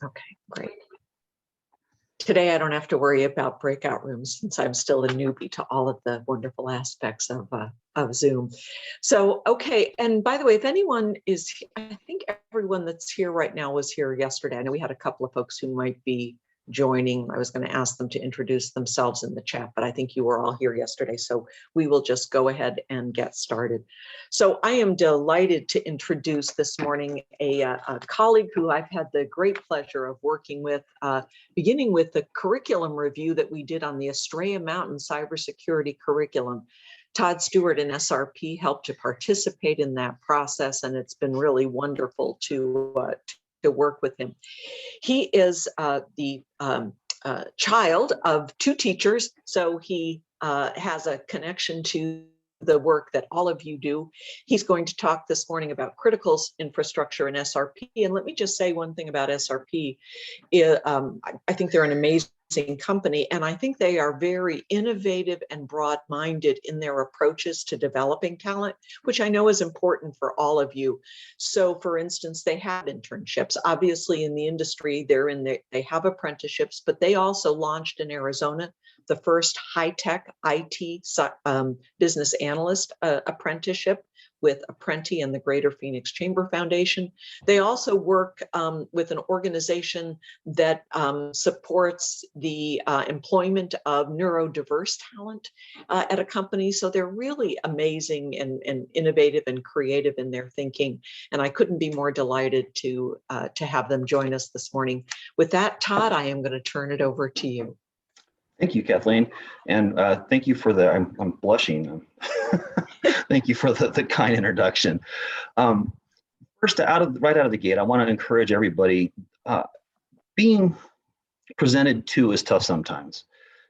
Okay, great. Today, I don't have to worry about breakout rooms since I'm still a newbie to all of the wonderful aspects of Zoom. So, okay, and by the way, if anyone is, I think everyone that's here right now was here yesterday. I know we had a couple of folks who might be joining. I was going to ask them to introduce themselves in the chat, but I think you were all here yesterday, so we will just go ahead and get started. So I am delighted to introduce this morning a colleague who I've had the great pleasure of working with, beginning with the curriculum review that we did on the Estrella Mountain cybersecurity curriculum. Todd Stewart and SRP helped to participate in that process, and it's been really wonderful to work with him. He is the child of two teachers, so he has a connection to the work that all of you do. He's going to talk this morning about critical infrastructure and SRP. And let me just say one thing about SRP. I think they're an amazing company, and I think they are very innovative and broad-minded in their approaches to developing talent, which I know is important for all of you. So for instance, they have internships. Obviously in the industry, they have apprenticeships, but they also launched in Arizona the first high-tech IT business analyst apprenticeship with Apprenti and the Greater Phoenix Chamber Foundation. They also work with an organization that supports the employment of neurodiverse talent at a company. So they're really amazing and innovative and creative in their thinking. And I couldn't be more delighted to have them join us this morning. With that, Todd, I am going to turn it over to you. Thank you, Kathleen, and thank you for the, I'm blushing. Thank you for the kind introduction. First, right out of the gate, I want to encourage everybody, being presented to is tough sometimes.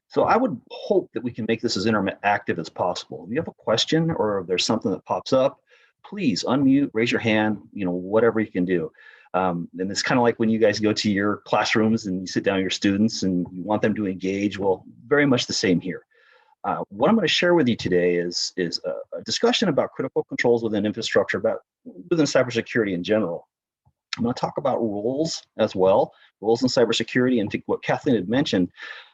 So I would hope that we can make this as interactive as possible. If you have a question or if there's something that pops up, please unmute, raise your hand, whatever you can do. And it's kind of like when you guys go to your classrooms and you sit down with your students and you want them to engage. Well, very much the same here. What I'm going to share with you today is a discussion about critical controls within infrastructure, within cybersecurity in general. I'm going to talk about roles as well, roles in cybersecurity, and to what Kathleen had mentioned.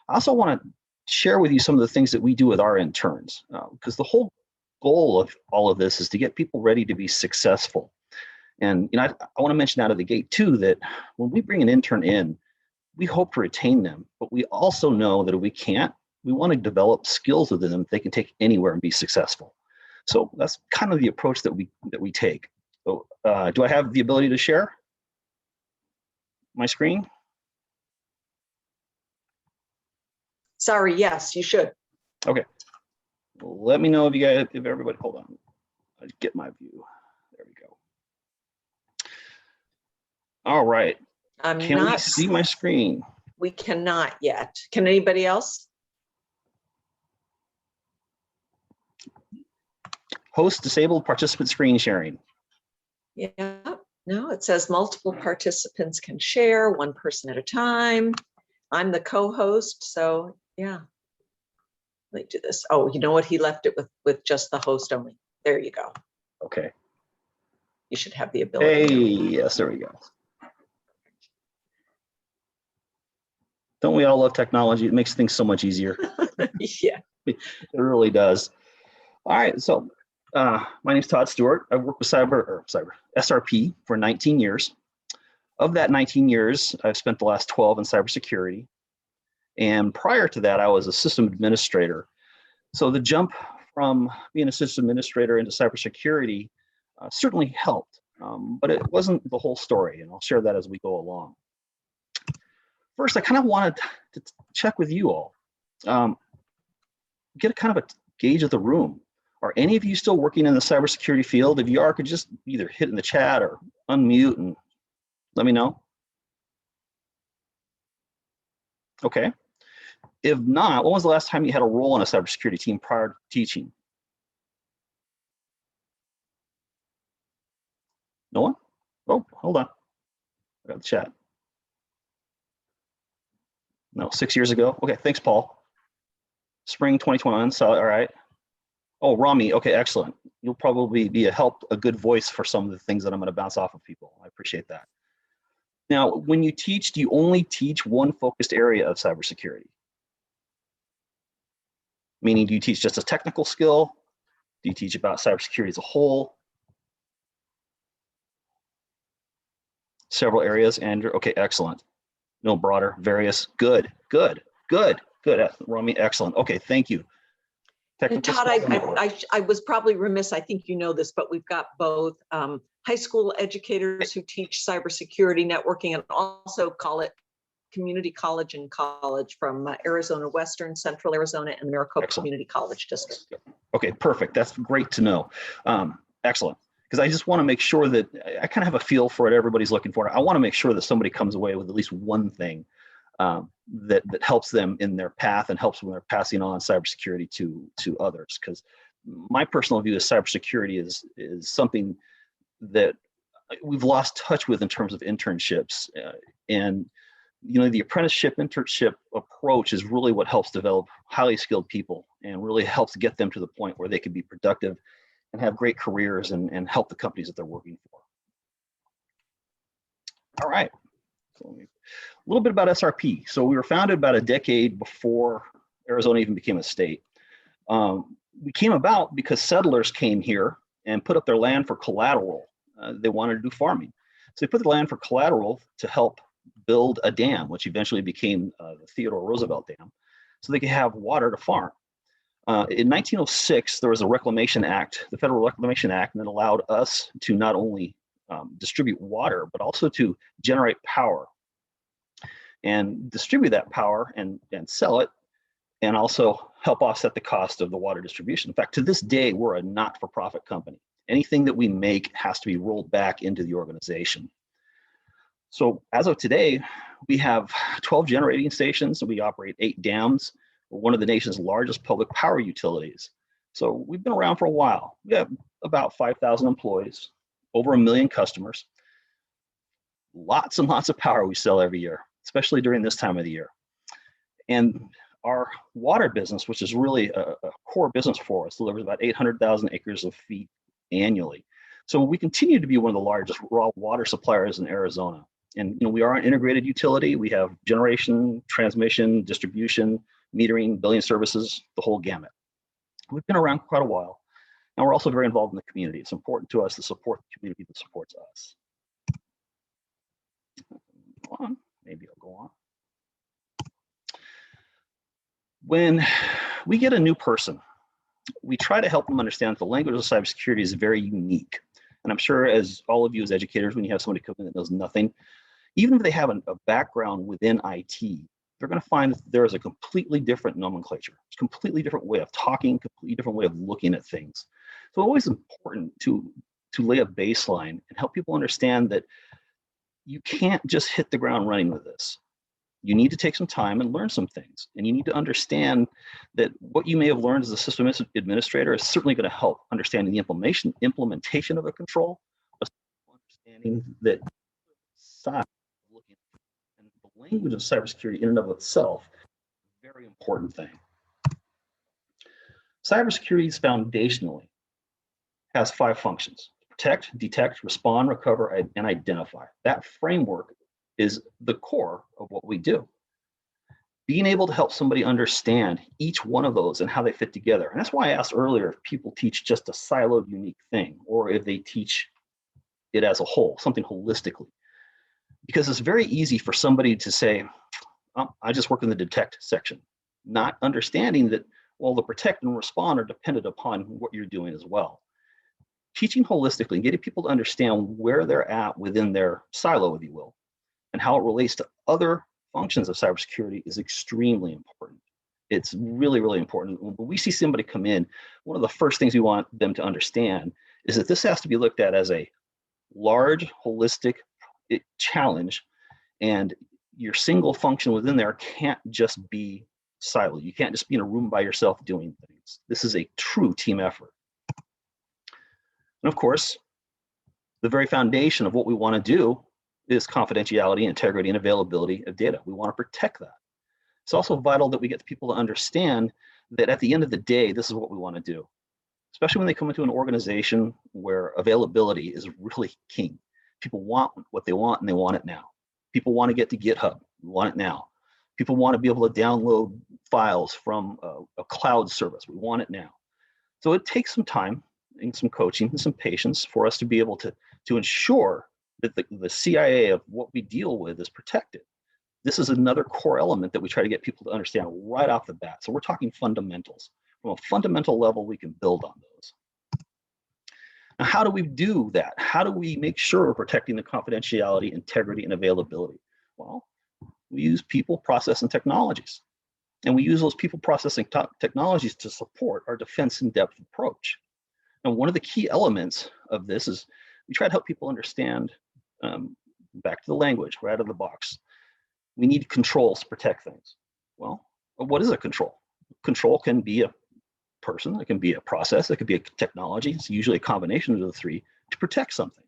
I also want to share with you some of the things that we do with our interns, because the whole goal of all of this is to get people ready to be successful. And I want to mention out of the gate too that when we bring an intern in, we hope to retain them, but we also know that if we can't, we want to develop skills within them they can take anywhere and be successful. So that's kind of the approach that we take. So do I have the ability to share my screen? Sorry, yes, you should. Okay. Well, let me know if everybody, hold on. I'll get my view. There we go. All right. Can we see my screen? We cannot yet. Can anybody else? Host disabled participant screen sharing. Yeah, no, it says multiple participants can share, one person at a time. I'm the co-host, so yeah. Let me do this. Oh, you know what? He left it with just the host only. There you go. Okay. You should have the ability. Hey, yes, there we go. Don't we all love technology? It makes things so much easier. Yeah. It really does. All right, so my name is Todd Stewart. I've worked with SRP for 19 years. Of that 19 years, I've spent the last 12 in cybersecurity. And prior to that, I was a system administrator. So the jump from being a system administrator into cybersecurity certainly helped, but it wasn't the whole story, and I'll share that as we go along. First, I kind of wanted to check with you all, get a kind of a gauge of the room. Are any of you still working in the cybersecurity field? If you are, could you just either hit in the chat or unmute and let me know. Okay. If not, when was the last time you had a role on a cybersecurity team prior to teaching? No one? Oh, hold on. I got the chat. No, 6 years ago. Okay, thanks, Paul. Spring 2021, so all right. Oh, Rami, okay, excellent. You'll probably be a good voice for some of the things that I'm gonna bounce off of people. I appreciate that. Now, when you teach, do you only teach one focused area of cybersecurity? Meaning, do you teach just a technical skill? Do you teach about cybersecurity as a whole? Several areas, Andrew. Okay, excellent. No broader, various. Good, good, good, good. Romy, excellent. Okay, thank you. And Todd, I was probably remiss, I think you know this, but we've got both high school educators who teach cybersecurity networking and also call it community college and college from Arizona Western, Central Arizona, and Maricopa Community College District. Okay, perfect. That's great to know. Excellent. Because I just want to make sure that I kind of have a feel for what everybody's looking for. I want to make sure that somebody comes away with at least one thing that helps them in their path and helps when they're passing on cybersecurity to others. Because my personal view is cybersecurity is something that we've lost touch with in terms of internships. And you know, the apprenticeship internship approach is really what helps develop highly skilled people and really helps get them to the point where they can be productive and have great careers and help the companies that they're working for. All right. So a little bit about SRP. So we were founded about a decade before Arizona even became a state. We came about because settlers came here and put up their land for collateral. They wanted to do farming. So they put the land for collateral to help build a dam, which eventually became the Theodore Roosevelt Dam, so they could have water to farm. In 1906, there was a Reclamation Act, the Federal Reclamation Act, and it allowed us to not only distribute water, but also to generate power and distribute that power and sell it, and also help offset the cost of the water distribution. In fact, to this day, we're a not-for-profit company. Anything that we make has to be rolled back into the organization. So as of today, we have 12 generating stations and we operate 8 dams. We're one of the nation's largest public power utilities. So we've been around for a while. We have about 5,000 employees, over 1 million customers, lots and lots of power we sell every year, especially during this time of the year. And our water business, which is really a core business for us, delivers about 800,000 acres of feet annually. So we continue to be one of the largest raw water suppliers in Arizona. And you know, we are an integrated utility. We have generation, transmission, distribution, metering, billing services, the whole gamut. We've been around quite a while, and we're also very involved in the community. It's important to us to support the community that supports us. Go on. Maybe I'll go on. When we get a new person, we try to help them understand that the language of cybersecurity is very unique. And I'm sure as all of you as educators, when you have somebody come in that knows nothing, even if they have a background within IT, they're going to find that there is a completely different nomenclature, a completely different way of talking, completely different way of looking at things. So always important to lay a baseline and help people understand that you can't just hit the ground running with this. You need to take some time and learn some things. And you need to understand that what you may have learned as a system administrator is certainly going to help understanding the implementation of a control, but understanding that and the language of cybersecurity in and of itself is a very important thing. Cybersecurity is foundationally has 5 functions: protect, detect, respond, recover, and identify. That framework is the core of what we do. Being able to help somebody understand each one of those and how they fit together. And that's why I asked earlier if people teach just a siloed, unique thing, or if they teach it as a whole, something holistically. Because it's very easy for somebody to say, oh, I just work in the detect section, not understanding that, well, the protect and respond are dependent upon what you're doing as well. Teaching holistically and getting people to understand where they're at within their silo, if you will, and how it relates to other functions of cybersecurity is extremely important. It's really, really important. When we see somebody come in, one of the first things we want them to understand is that this has to be looked at as a large, holistic challenge, and your single function within there can't just be siloed. You can't just be in a room by yourself doing things. This is a true team effort. And of course, the very foundation of what we want to do is confidentiality, integrity, and availability of data. We want to protect that. It's also vital that we get people to understand that at the end of the day, this is what we want to do, especially when they come into an organization where availability is really king. People want what they want and they want it now. People want to get to GitHub. We want it now. People want to be able to download files from a cloud service. We want it now. So it takes some time and some coaching and some patience for us to be able to ensure that the CIA of what we deal with is protected. This is another core element that we try to get people to understand right off the bat. So we're talking fundamentals. From a fundamental level, we can build on those. Now, how do we do that? How do we make sure we're protecting the confidentiality, integrity, and availability? Well, we use people, process, and technologies. And we use those people, processing technologies to support our defense in-depth approach. And one of the key elements of this is we try to help people understand, back to the language, right out of the box. We need controls to protect things. Well, what is a control? Control can be a person, it can be a process, it could be a technology. It's usually a combination of the three to protect something.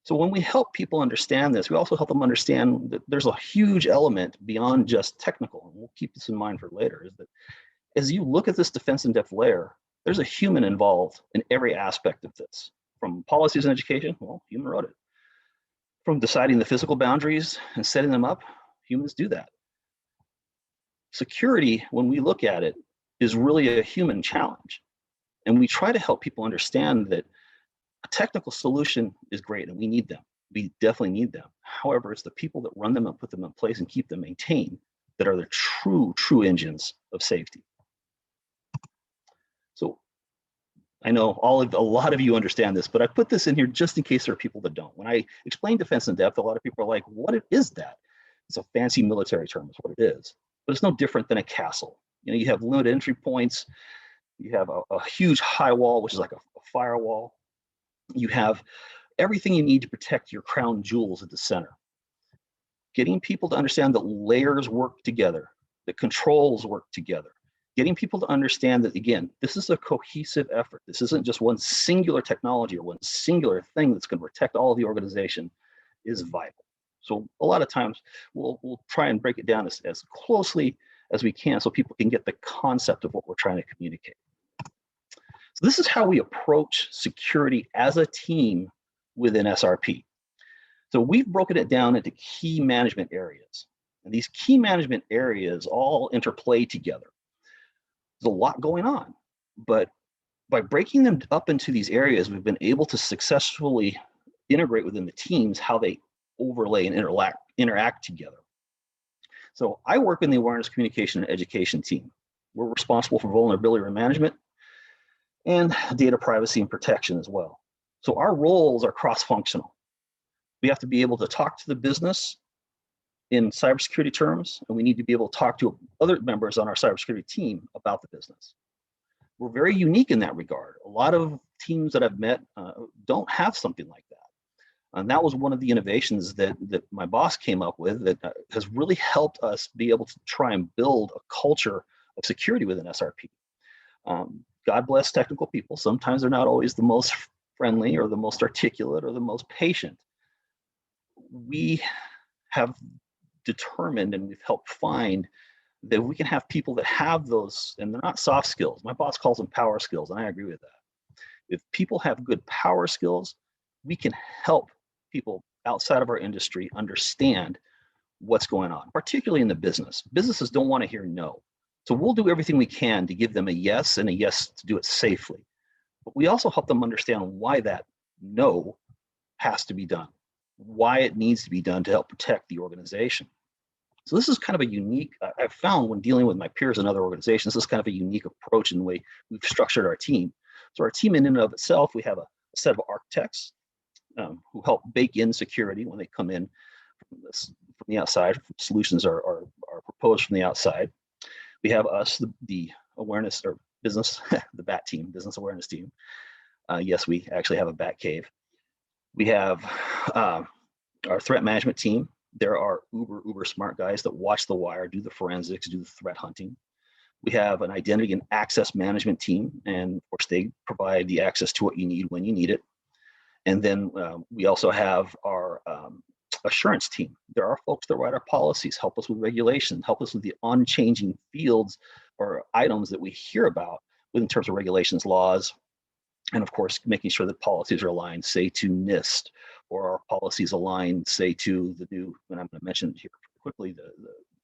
So when we help people understand this, we also help them understand that there's a huge element beyond just technical, and we'll keep this in mind for later, is that as you look at this defense in-depth layer, there's a human involved in every aspect of this. From policies and education, well, human wrote it. From deciding the physical boundaries and setting them up, humans do that. Security, when we look at it, is really a human challenge. And we try to help people understand that a technical solution is great and we need them. We definitely need them. However, it's the people that run them and put them in place and keep them maintained that are the true engines of safety. So I know a lot of you understand this, but I put this in here just in case there are people that don't. When I explain defense in depth, a lot of people are like, what is that? It's a fancy military term, is what it is. But it's no different than a castle. You know, you have limited entry points. You have a huge high wall, which is like a firewall. You have everything you need to protect your crown jewels at the center. Getting people to understand that layers work together, that controls work together. Getting people to understand that, again, this is a cohesive effort. This isn't just one singular technology or one singular thing that's going to protect all of the organization is vital. So a lot of times we'll try and break it down as closely as we can so people can get the concept of what we're trying to communicate. So this is how we approach security as a team within SRP. So we've broken it down into key management areas. And these key management areas all interplay together. There's a lot going on, but by breaking them up into these areas, we've been able to successfully integrate within the teams how they overlay and interact together. So I work in the awareness, communication, and education team. We're responsible for vulnerability management and data privacy and protection as well. So our roles are cross-functional. We have to be able to talk to the business in cybersecurity terms, and we need to be able to talk to other members on our cybersecurity team about the business. We're very unique in that regard. A lot of teams that I've met don't have something like that. And that was one of the innovations that my boss came up with that has really helped us be able to try and build a culture of security within SRP. God bless technical people. Sometimes they're not always the most friendly or the most articulate or the most patient. We have determined and we've helped find that we can have people that have those, and they're not soft skills. My boss calls them power skills, and I agree with that. If people have good power skills, we can help people outside of our industry understand what's going on, particularly in the business. Businesses don't want to hear no. So we'll do everything we can to give them a yes and a yes to do it safely. But we also help them understand why that no has to be done, why it needs to be done to help protect the organization. So this is kind of a unique, I've found when dealing with my peers in other organizations, this is kind of a unique approach in the way we've structured our team. So our team in and of itself, we have a set of architects who help bake in security when they come in from the outside. Solutions are proposed from the outside. We have us, the awareness or business, the BAT team, business awareness team. Yes, we actually have a BAT cave. We have our threat management team. There are uber smart guys that watch the wire, do the forensics, do the threat hunting. We have an identity and access management team, and of course they provide the access to what you need when you need it. And then we also have our assurance team. There are folks that write our policies, help us with regulation, help us with the unchanging fields or items that we hear about in terms of regulations, laws, and of course, making sure that policies are aligned, say to NIST or our policies align, say, to the new, and I'm going to mention here quickly, the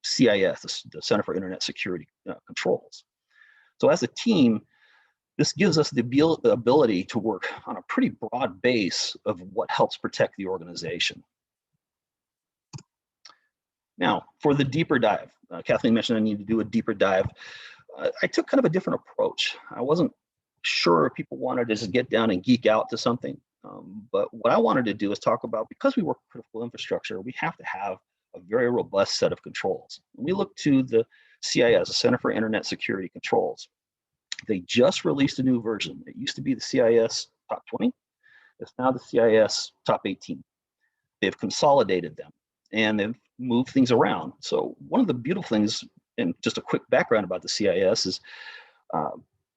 CIS, the Center for Internet Security Controls. So as a team, this gives us the ability to work on a pretty broad base of what helps protect the organization. Now, for the deeper dive, Kathleen mentioned I need to do a deeper dive. I took kind of a different approach. I wasn't sure if people wanted to just get down and geek out to something. But what I wanted to do is talk about, because we work with critical infrastructure, we have to have a very robust set of controls. And we look to the CIS, the Center for Internet Security Controls. They just released a new version. It used to be the CIS Top 20. It's now the CIS Top 18. They've consolidated them and they've moved things around. So one of the beautiful things, and just a quick background about the CIS, is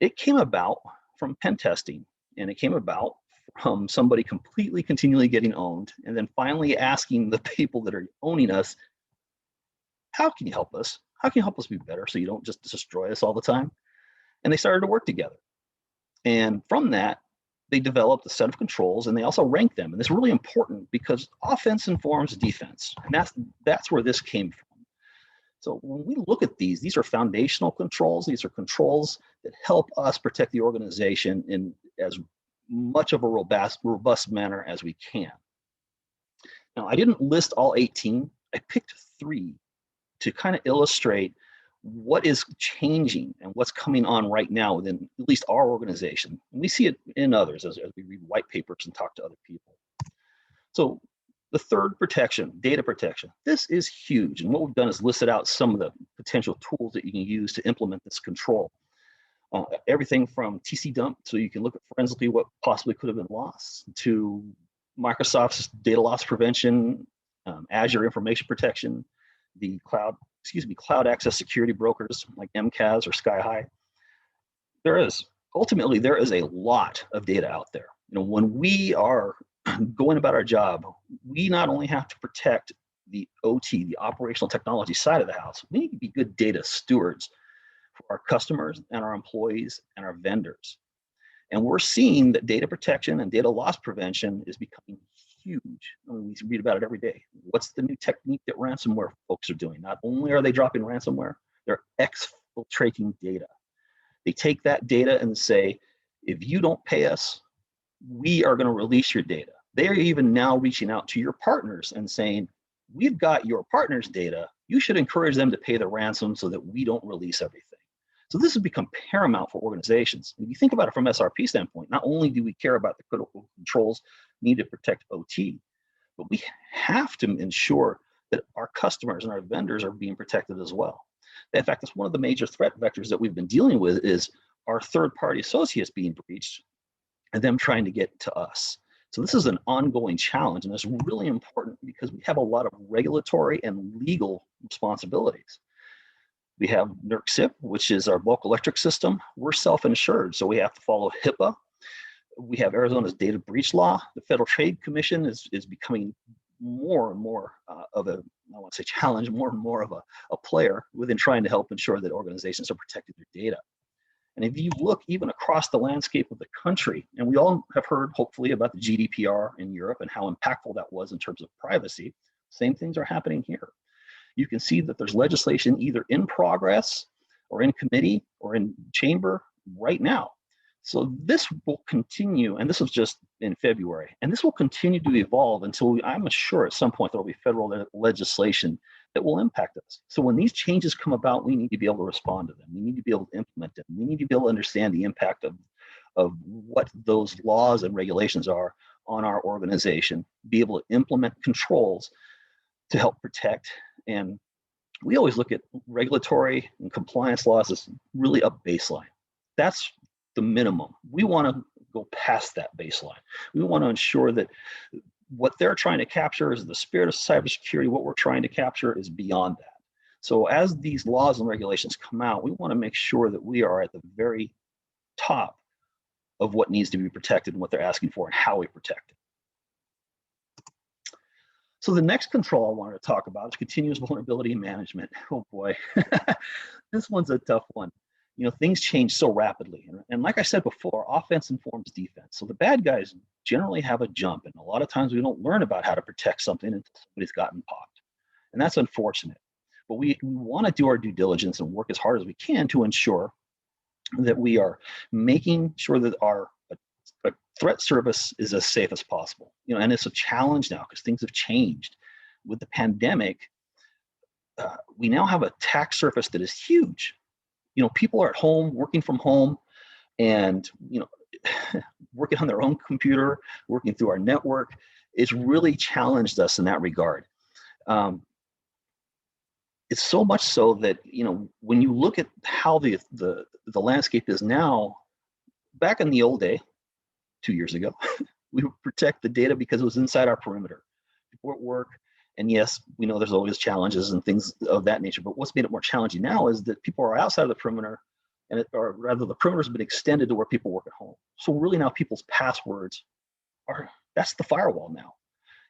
it came about from pen testing, and it came about from somebody completely continually getting owned, and then finally asking the people that are owning us, how can you help us? How can you help us be better so you don't just destroy us all the time? And they started to work together. And from that, they developed a set of controls, and they also ranked them. And this is really important because offense informs defense. And that's where this came from. So when we look at these are foundational controls. These are controls that help us protect the organization in as much of a robust manner as we can. Now, I didn't list all 18. I picked 3 to kind of illustrate what is changing and what's coming on right now within at least our organization. And we see it in others as we read white papers and talk to other people. So the third protection, data protection, this is huge. And what we've done is listed out some of the potential tools that you can use to implement this control. Everything from TC dump, so you can look at forensically what possibly could have been lost, to Microsoft's data loss prevention, Azure information protection, the cloud access security brokers like MCAS or SkyHigh. There is a lot of data out there. You know, when we are going about our job, we not only have to protect the OT, the operational technology side of the house, we need to be good data stewards for our customers and our employees and our vendors. And we're seeing that data protection and data loss prevention is becoming huge. I mean, we read about it every day. What's the new technique that ransomware folks are doing? Not only are they dropping ransomware, they're exfiltrating data. They take that data and say, if you don't pay us, we are going to release your data. They're even now reaching out to your partners and saying, we've got your partners' data. You should encourage them to pay the ransom so that we don't release everything. So this has become paramount for organizations. If you think about it from SRP standpoint, not only do we care about the critical controls needed to protect OT, but we have to ensure that our customers and our vendors are being protected as well. In fact, that's one of the major threat vectors that we've been dealing with is our third-party associates being breached and them trying to get to us. So this is an ongoing challenge, and it's really important because we have a lot of regulatory and legal responsibilities. We have NERC-CIP, which is our bulk electric system. We're self-insured, so we have to follow HIPAA. We have Arizona's data breach law. The Federal Trade Commission is becoming more and more of a, I want to say challenge, more and more of a player within trying to help ensure that organizations are protecting their data. And if you look even across the landscape of the country, and we all have heard hopefully about the GDPR in Europe and how impactful that was in terms of privacy, same things are happening here. You can see that there's legislation either in progress or in committee or in chamber right now. So this will continue, and this was just in February, and this will continue to evolve until I'm sure at some point there will be federal legislation that will impact us. So when these changes come about, we need to be able to respond to them. We need to be able to implement them. We need to be able to understand the impact of what those laws and regulations are on our organization, be able to implement controls to help protect. And we always look at regulatory and compliance laws as really a baseline. That's the minimum. We want to go past that baseline. We want to ensure that what they're trying to capture is the spirit of cybersecurity. What we're trying to capture is beyond that. So as these laws and regulations come out, we want to make sure that we are at the very top of what needs to be protected and what they're asking for and how we protect it. So the next control I wanted to talk about is continuous vulnerability management. Oh boy, this one's a tough one. things change so rapidly. And like I said before, offense informs defense. So the bad guys generally have a jump. And a lot of times we don't learn about how to protect something until somebody's gotten popped. And that's unfortunate. But we want to do our due diligence and work as hard as we can to ensure that we are making sure that our threat service is as safe as possible. And it's a challenge now because things have changed. With the pandemic, we now have a attack surface that is huge. People are at home, working from home, and working on their own computer, working through our network. It's really challenged us in that regard. It's so much so that when you look at how the landscape is now, back in the old day, 2 years ago, we would protect the data because it was inside our perimeter. People at work, and yes, we know there's always challenges and things of that nature, but what's made it more challenging now is that people are outside of the perimeter, or rather the perimeter has been extended to where people work at home. So really now people's passwords that's the firewall now.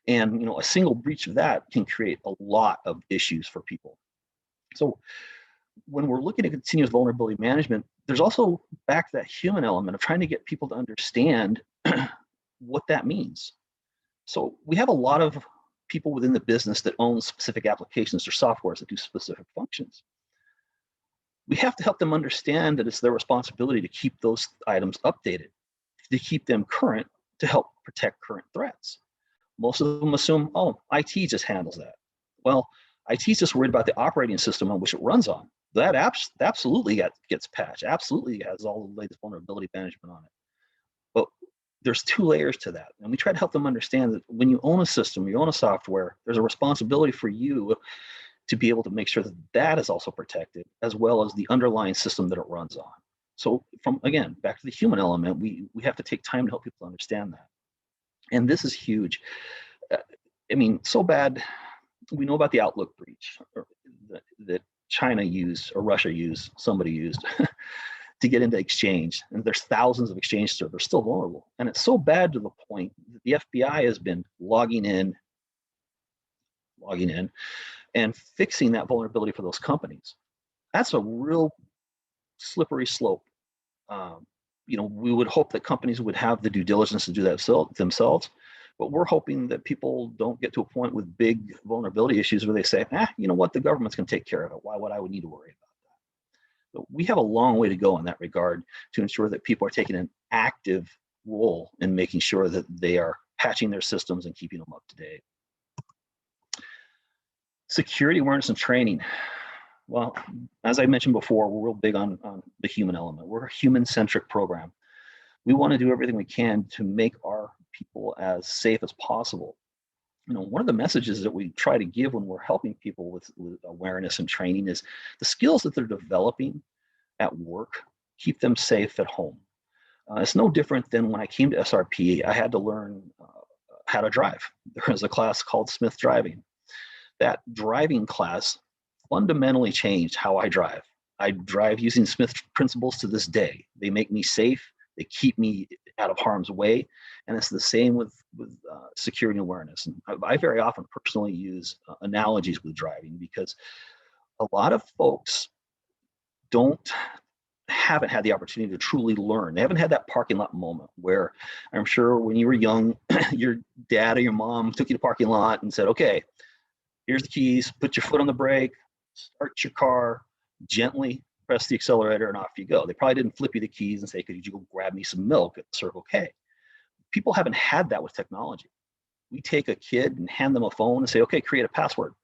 And a single breach of that can create a lot of issues for people. So when we're looking at continuous vulnerability management, there's also back that human element of trying to get people to understand what that means. So we have a lot of people within the business that own specific applications or softwares that do specific functions. We have to help them understand that it's their responsibility to keep those items updated, to keep them current, to help protect current threats. Most of them assume, oh, IT just handles that. Well, IT is just worried about the operating system on which it runs on. That absolutely gets patched, absolutely has all the latest vulnerability management on it. But there's 2 layers to that. And we try to help them understand that when you own a system, you own a software, there's a responsibility for you to be able to make sure that that is also protected, as well as the underlying system that it runs on. So again, back to the human element, we have to take time to help people understand that. And this is huge. So bad. We know about the Outlook breach that China used, or Russia used, somebody used to get into Exchange. And there's thousands of Exchange servers still vulnerable. And it's so bad to the point that the FBI has been logging in, and fixing that vulnerability for those companies. That's a real slippery slope. We would hope that companies would have the due diligence to do that themselves, but we're hoping that people don't get to a point with big vulnerability issues where they say, you know what, the government's going to take care of it. Why would I need to worry about that? But we have a long way to go in that regard to ensure that people are taking an active role in making sure that they are patching their systems and keeping them up to date. Security awareness and training. Well, as I mentioned before, we're real big on the human element. We're a human-centric program. We want to do everything we can to make our people as safe as possible. One of the messages that we try to give when we're helping people with awareness and training is the skills that they're developing at work, keep them safe at home. It's no different than when I came to SRP, I had to learn how to drive. There was a class called Smith Driving. That driving class fundamentally changed how I drive. I drive using Smith principles to this day. They make me safe. They keep me out of harm's way. And it's the same with security awareness. And I very often personally use analogies with driving because a lot of folks haven't had the opportunity to truly learn. They haven't had that parking lot moment where I'm sure when you were young, your dad or your mom took you to the parking lot and said, okay, here's the keys, put your foot on the brake, start your car, gently press the accelerator, and off you go. They probably didn't flip you the keys and say, could you go grab me some milk at Circle K? People haven't had that with technology. We take a kid and hand them a phone and say, okay, create a password.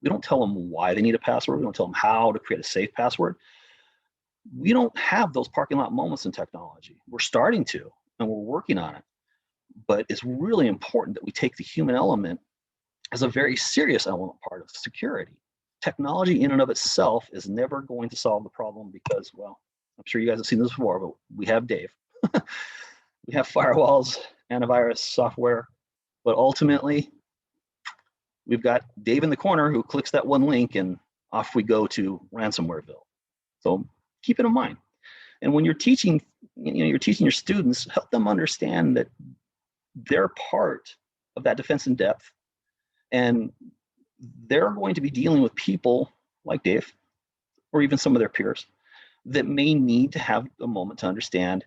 We don't tell them why they need a password. We don't tell them how to create a safe password. We don't have those parking lot moments in technology. We're starting to, and we're working on it. But it's really important that we take the human element as a very serious element part of security. Technology in and of itself is never going to solve the problem because, well, I'm sure you guys have seen this before, but we have Dave. We have firewalls, antivirus software, but ultimately we've got Dave in the corner who clicks that one link and off we go to ransomwareville. So keep it in mind. And when you're teaching, you're teaching your students, help them understand that they're part of that defense in depth. And they're going to be dealing with people like Dave, or even some of their peers, that may need to have a moment to understand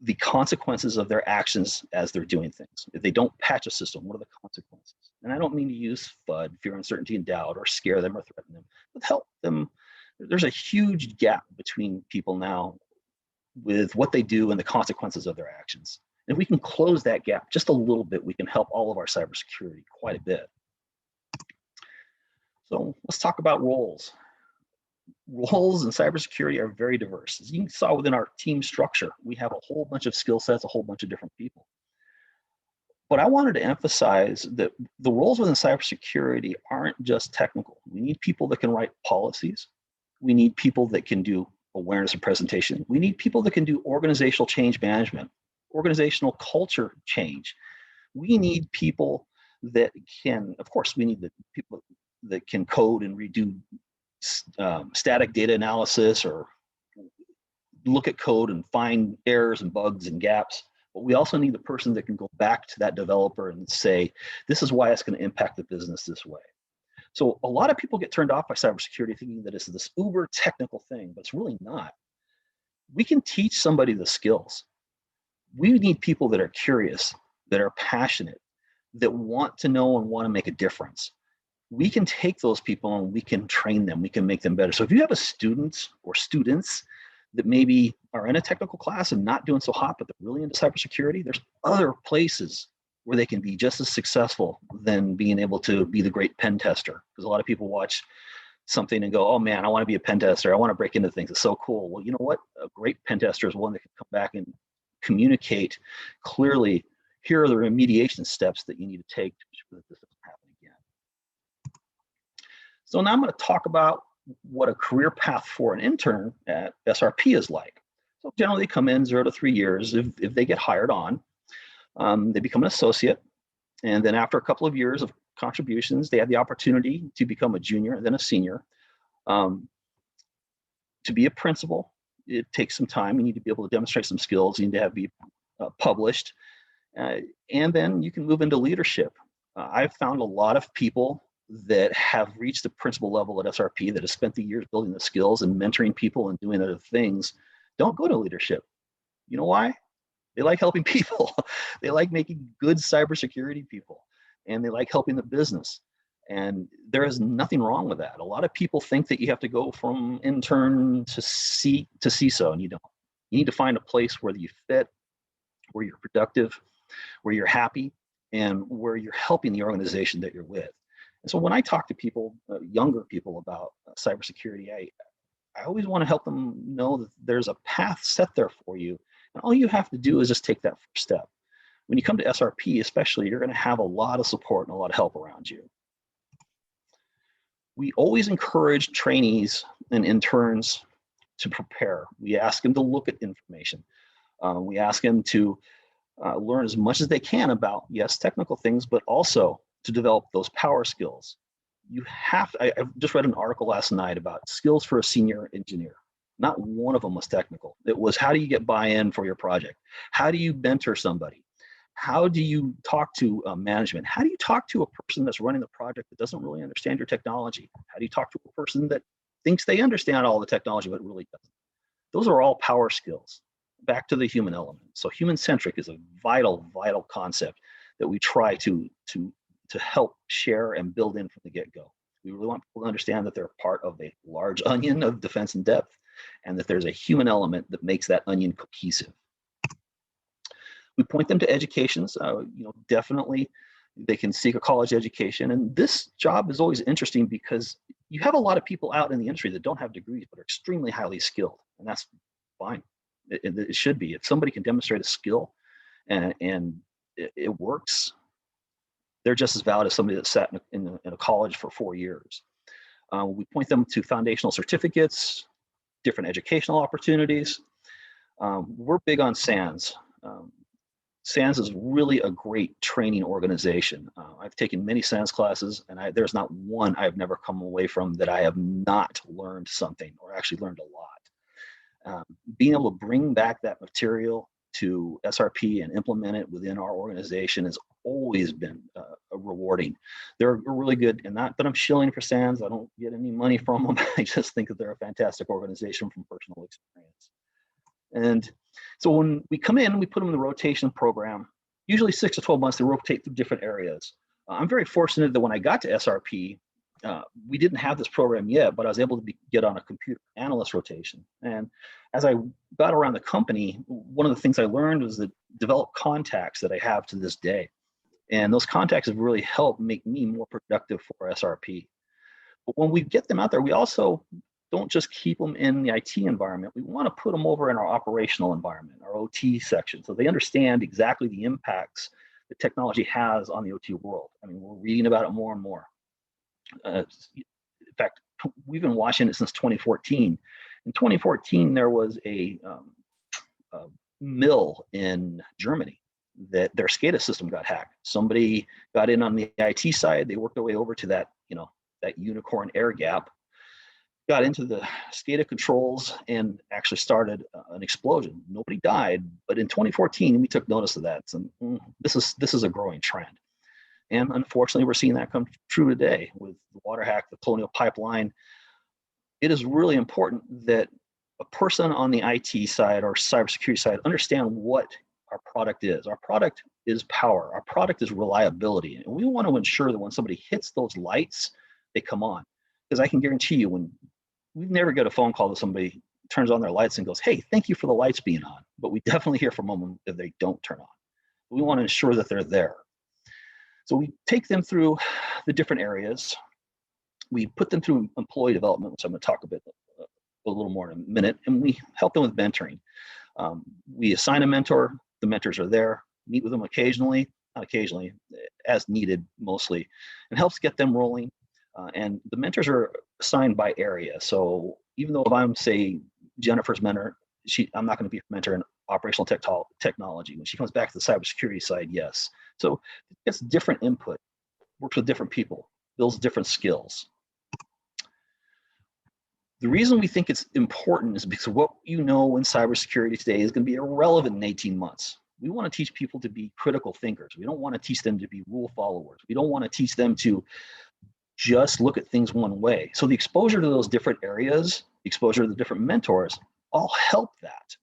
the consequences of their actions as they're doing things. If they don't patch a system, what are the consequences? And I don't mean to use FUD, fear, uncertainty, and doubt, or scare them or threaten them, but help them. There's a huge gap between people now with what they do and the consequences of their actions. And if we can close that gap just a little bit, we can help all of our cybersecurity quite a bit. So let's talk about roles. Roles in cybersecurity are very diverse. As you saw within our team structure, we have a whole bunch of skill sets, a whole bunch of different people. But I wanted to emphasize that the roles within cybersecurity aren't just technical. We need people that can write policies. We need people that can do awareness and presentation. We need people that can do organizational change management, organizational culture change. We need people that can, of course, we need the people that can code and redo static data analysis or look at code and find errors and bugs and gaps. But we also need the person that can go back to that developer and say, this is why it's going to impact the business this way. So a lot of people get turned off by cybersecurity thinking that it's this uber technical thing, but it's really not. We can teach somebody the skills. We need people that are curious, that are passionate, that want to know and want to make a difference. We can take those people and we can train them, we can make them better. So if you have a student or students that maybe are in a technical class and not doing so hot, but they're really into cybersecurity, there's other places where they can be just as successful than being able to be the great pen tester. Because a lot of people watch something and go, oh man, I want to be a pen tester. I want to break into things. It's so cool. Well, you know what? A great pen tester is one that can come back and communicate clearly, here are the remediation steps that you need to take to ensure that this doesn't happen again. So now I'm going to talk about what a career path for an intern at SRP is like. So generally they come in 0 to 3 years. If they get hired on, they become an associate. And then after a couple of years of contributions, they have the opportunity to become a junior and then a senior. To be a principal, it takes some time. You need to be able to demonstrate some skills. You need to have be published. And then you can move into leadership. I've found a lot of people that have reached the principal level at SRP that have spent the years building the skills and mentoring people and doing other things don't go to leadership. You know why? They like helping people. They like making good cybersecurity people, and they like helping the business. And there is nothing wrong with that. A lot of people think that you have to go from intern to CISO, and you don't. You need to find a place where you fit, where you're productive, where you're happy, and where you're helping the organization that you're with. And so when I talk to people, younger people about cybersecurity, I always want to help them know that there's a path set there for you. And all you have to do is just take that first step. When you come to SRP, especially, you're going to have a lot of support and a lot of help around you. We always encourage trainees and interns to prepare. We ask them to look at information. We ask them to learn as much as they can about, yes, technical things, but also to develop those power skills. You have to, I just read an article last night about skills for a senior engineer. Not one of them was technical. It was, how do you get buy-in for your project? How do you mentor somebody? How do you talk to management? How do you talk to a person that's running the project that doesn't really understand your technology? How do you talk to a person that thinks they understand all the technology but really doesn't? Those are all power skills. Back to the human element. So human-centric is a vital, vital concept that we try to help share and build in from the get-go. We really want people to understand that they're part of a large onion of defense and depth, and that there's a human element that makes that onion cohesive. We point them to educations. Definitely they can seek a college education. And this job is always interesting because you have a lot of people out in the industry that don't have degrees but are extremely highly skilled, and that's fine. It should be. If somebody can demonstrate a skill and it works, they're just as valid as somebody that sat in a college for 4 years. We point them to foundational certificates, different educational opportunities. We're big on SANS. SANS is really a great training organization. I've taken many SANS classes, and there's not one I've never come away from that I have not learned something or actually learned a lot. Being able to bring back that material to SRP and implement it within our organization has always been rewarding. They're really good, and not that I'm shilling for SANS. I don't get any money from them. I just think that they're a fantastic organization from personal experience. And so when we come in, we put them in the rotation program. Usually 6 to 12 months, they rotate through different areas. I'm very fortunate that when I got to SRP, we didn't have this program yet, but I was able to get on a computer analyst rotation. And as I got around the company, one of the things I learned was that develop contacts that I have to this day. And those contacts have really helped make me more productive for SRP. But when we get them out there, we also don't just keep them in the IT environment. We want to put them over in our operational environment, our OT section, so they understand exactly the impacts that technology has on the OT world. I mean, we're reading about it more and more. In fact, we've been watching it since 2014. In 2014, there was a mill in Germany that their SCADA system got hacked. Somebody got in on the IT side. They worked their way over to that, that unicorn air gap, got into the SCADA controls, and actually started an explosion. Nobody died, but in 2014, we took notice of that. And this is a growing trend. And unfortunately, we're seeing that come true today with the water hack, the Colonial Pipeline. It is really important that a person on the IT side or cybersecurity side understand what our product is. Our product is power. Our product is reliability. And we want to ensure that when somebody hits those lights, they come on. Because I can guarantee you, when we never get a phone call that somebody turns on their lights and goes, "Hey, thank you for the lights being on." But we definitely hear from them if they don't turn on. We want to ensure that they're there. So we take them through the different areas. We put them through employee development, which I'm going to talk a little more in a minute, and we help them with mentoring. We assign a mentor. The mentors are there, meet with them occasionally, not occasionally, as needed mostly, and helps get them rolling. And the mentors are assigned by area. So even though if I'm, say, Jennifer's mentor, I'm not going to be a mentor in operational technology. When she comes back to the cybersecurity side, yes. So it gets different input, works with different people, builds different skills. The reason we think it's important is because what you know in cybersecurity today is going to be irrelevant in 18 months. We want to teach people to be critical thinkers. We don't want to teach them to be rule followers. We don't want to teach them to just look at things one way. So the exposure to those different areas, exposure to the different mentors, all help that.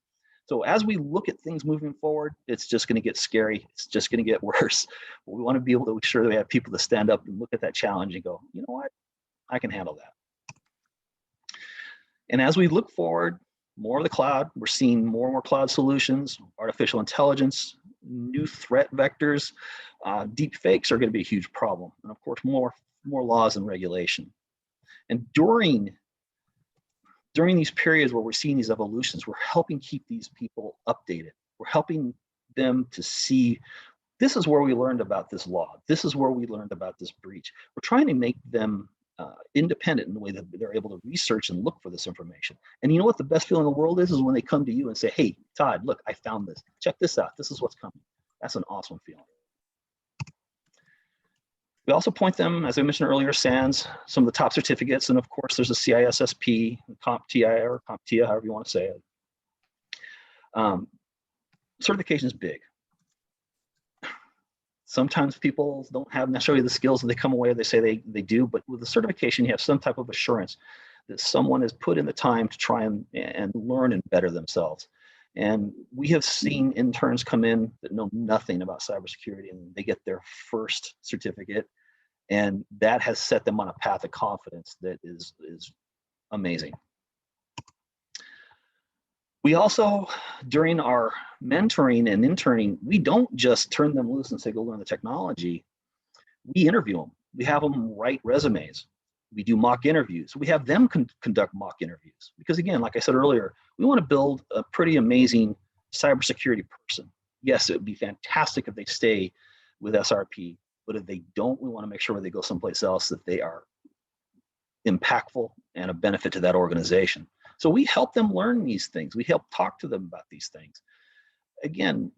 So as we look at things moving forward, it's just going to get scary. It's just going to get worse. We want to be able to make sure that we have people to stand up and look at that challenge and go, you know what, I can handle that. And as we look forward, more of the cloud, we're seeing more and more cloud solutions, artificial intelligence, new threat vectors, deep fakes are going to be a huge problem. And of course, more laws and regulation. And during these periods where we're seeing these evolutions, we're helping keep these people updated. We're helping them to see, this is where we learned about this law. This is where we learned about this breach. We're trying to make them independent in the way that they're able to research and look for this information. And you know what the best feeling in the world is when they come to you and say, "Hey, Todd, look, I found this. Check this out. This is what's coming." That's an awesome feeling. We also point them, as I mentioned earlier, SANS, some of the top certificates, and of course there's a CISSP, CompTIA, or CompTIA, however you want to say it. Certification is big. Sometimes people don't have necessarily the skills that they come away, they say they do, but with the certification, you have some type of assurance that someone has put in the time to try and learn and better themselves. And we have seen interns come in that know nothing about cybersecurity, and they get their first certificate, and that has set them on a path of confidence that is amazing. We also, during our mentoring and interning, we don't just turn them loose and say, go learn the technology. We interview them. We have them write resumes. We do mock interviews. We have them conduct mock interviews. Because again, like I said earlier, we want to build a pretty amazing cybersecurity person. Yes, it would be fantastic if they stay with SRP, but if they don't, we want to make sure when they go someplace else that they are impactful and a benefit to that organization. So we help them learn these things. We help talk to them about these things. Again,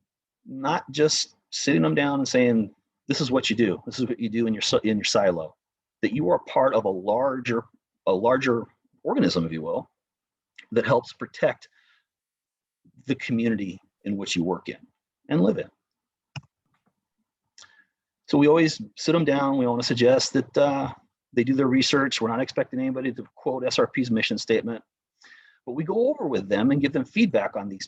not just sitting them down and saying, this is what you do. This is what you do in your silo. That you are part of a larger organism, if you will, that helps protect the community in which you work in and live in. So we always sit them down. We want to suggest that they do their research. We're not expecting anybody to quote SRP's mission statement, but we go over with them and give them feedback on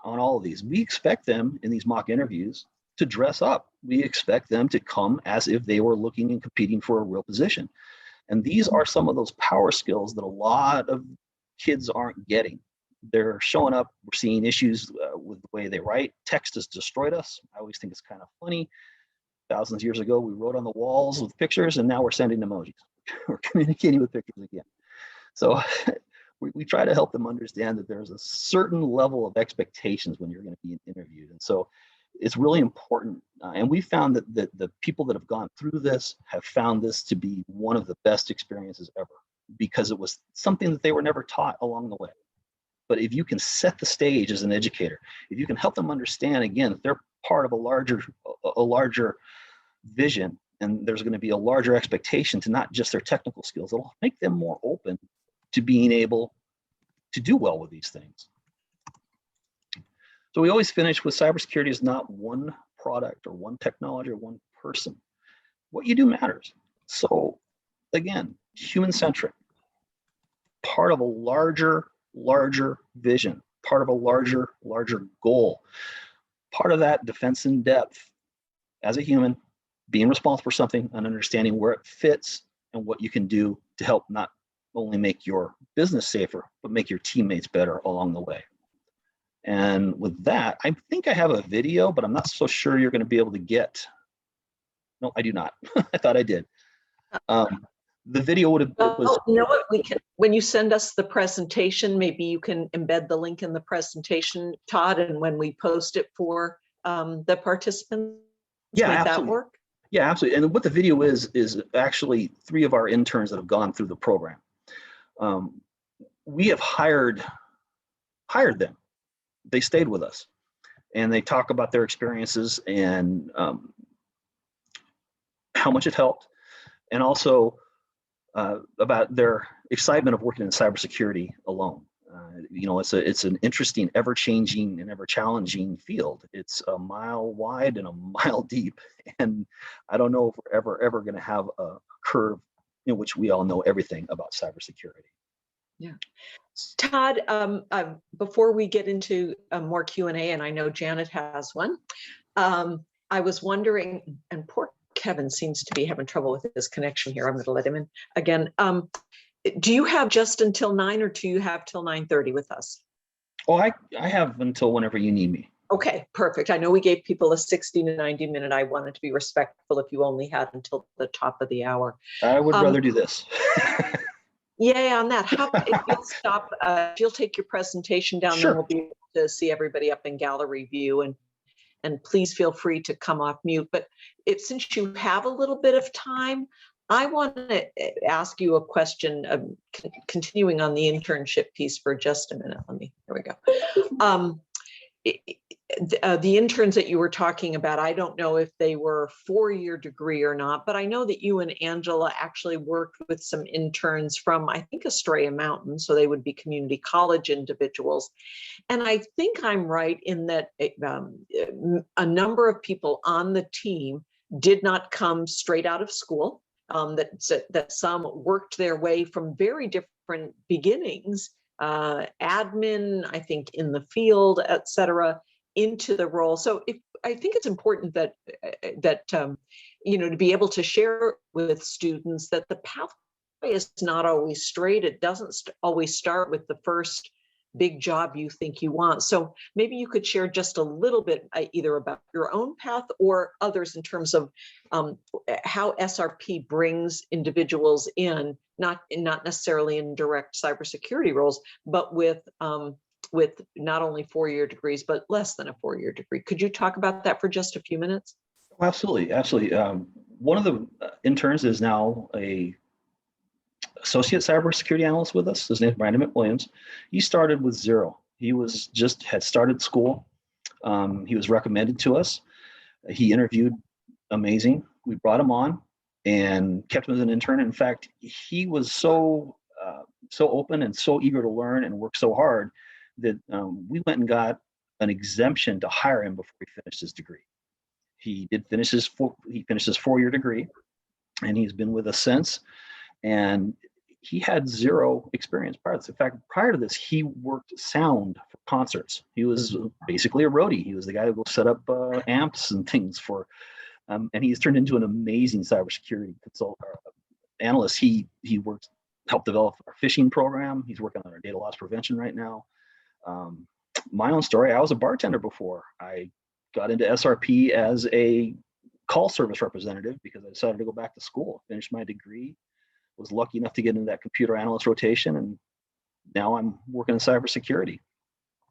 all of these. We expect them in these mock interviews to dress up. We expect them to come as if they were looking and competing for a real position. And these are some of those power skills that a lot of kids aren't getting. They're showing up. We're seeing issues with the way they write. Text has destroyed us. I always think it's kind of funny. Thousands of years ago, we wrote on the walls with pictures, and now we're sending emojis. We're communicating with pictures again. So we try to help them understand that there's a certain level of expectations when you're going to be interviewed. And so it's really important. And we found that the people that have gone through this have found this to be one of the best experiences ever, because it was something that they were never taught along the way. But if you can set the stage as an educator, if you can help them understand, again, that they're part of a larger vision, and there's going to be a larger expectation to not just their technical skills, it'll make them more open to being able to do well with these things. So we always finish with cybersecurity is not one product or one technology or one person. What you do matters. So again, human-centric, part of a larger vision, part of a larger goal. Part of that defense in depth as a human, being responsible for something and understanding where it fits and what you can do to help not only make your business safer, but make your teammates better along the way. And with that, I think I have a video, but I'm not so sure you're going to be able to get. No, I do not. I thought I did. The video would have. You know what? We can, when you send us the presentation, maybe you can embed the link in the presentation, Todd, and when we post it for the participants, yeah, might absolutely. that work? Yeah, absolutely. And what the video is actually 3 of our interns that have gone through the program. We have hired them. They stayed with us, and they talk about their experiences and how much it helped, and also about their excitement of working in cybersecurity alone. You know, it's an interesting, ever-changing and ever-challenging field. It's a mile wide and a mile deep, and I don't know if we're ever going to have a curve in which we all know everything about cybersecurity. Yeah. Todd, before we get into more Q&A, and I know Janet has one, I was wondering, and poor Kevin seems to be having trouble with his connection here. I'm going to let him in again. Do you have just until 9, or do you have till 9:30 with us? Oh, I have until whenever you need me. Okay, perfect. I know we gave people a 60 to 90 minute. I wanted to be respectful if you only had until the top of the hour. I would rather do this. Yeah, on that. How if you'll stop, if you'll take your presentation down, Sure. then we'll be able to see everybody up in gallery view, and please feel free to come off mute. But since you have a little bit of time, I want to ask you a question, continuing on the internship piece for just a minute. Here we go. The interns that you were talking about, I don't know if they were 4-year degree or not, but I know that you and Angela actually worked with some interns from, I think, Estrella Mountain, so they would be community college individuals. And I think I'm right in that a number of people on the team did not come straight out of school, that some worked their way from very different beginnings, admin, I think, in the field, et cetera, into the role. So I think it's important that you know, to be able to share with students that the pathway is not always straight. It doesn't always start with the first big job you think you want. So maybe you could share just a little bit either about your own path or others in terms of how SRP brings individuals in, not necessarily in direct cybersecurity roles, but with not only 4-year degrees, but less than a 4-year degree. Could you talk about that for just a few minutes? Absolutely, absolutely. One of the interns is now a associate cybersecurity analyst with us. His name is Brandon McWilliams. He started with 0. He had started school. He was recommended to us. He interviewed amazing. We brought him on and kept him as an intern. In fact, he was so open and so eager to learn and work so hard that we went and got an exemption to hire him before he finished his degree. He did finish his four-year degree, and he's been with us since. And he had zero experience prior to this. In fact, prior to this, he worked sound for concerts. He was basically a roadie. He was the guy who would set up amps and things for, and he's turned into an amazing cybersecurity analyst. He helped develop our phishing program. He's working on our data loss prevention right now. My own story, I was a bartender before. I got into SRP as a call service representative because I decided to go back to school, finish my degree, was lucky enough to get into that computer analyst rotation, and now I'm working in cybersecurity.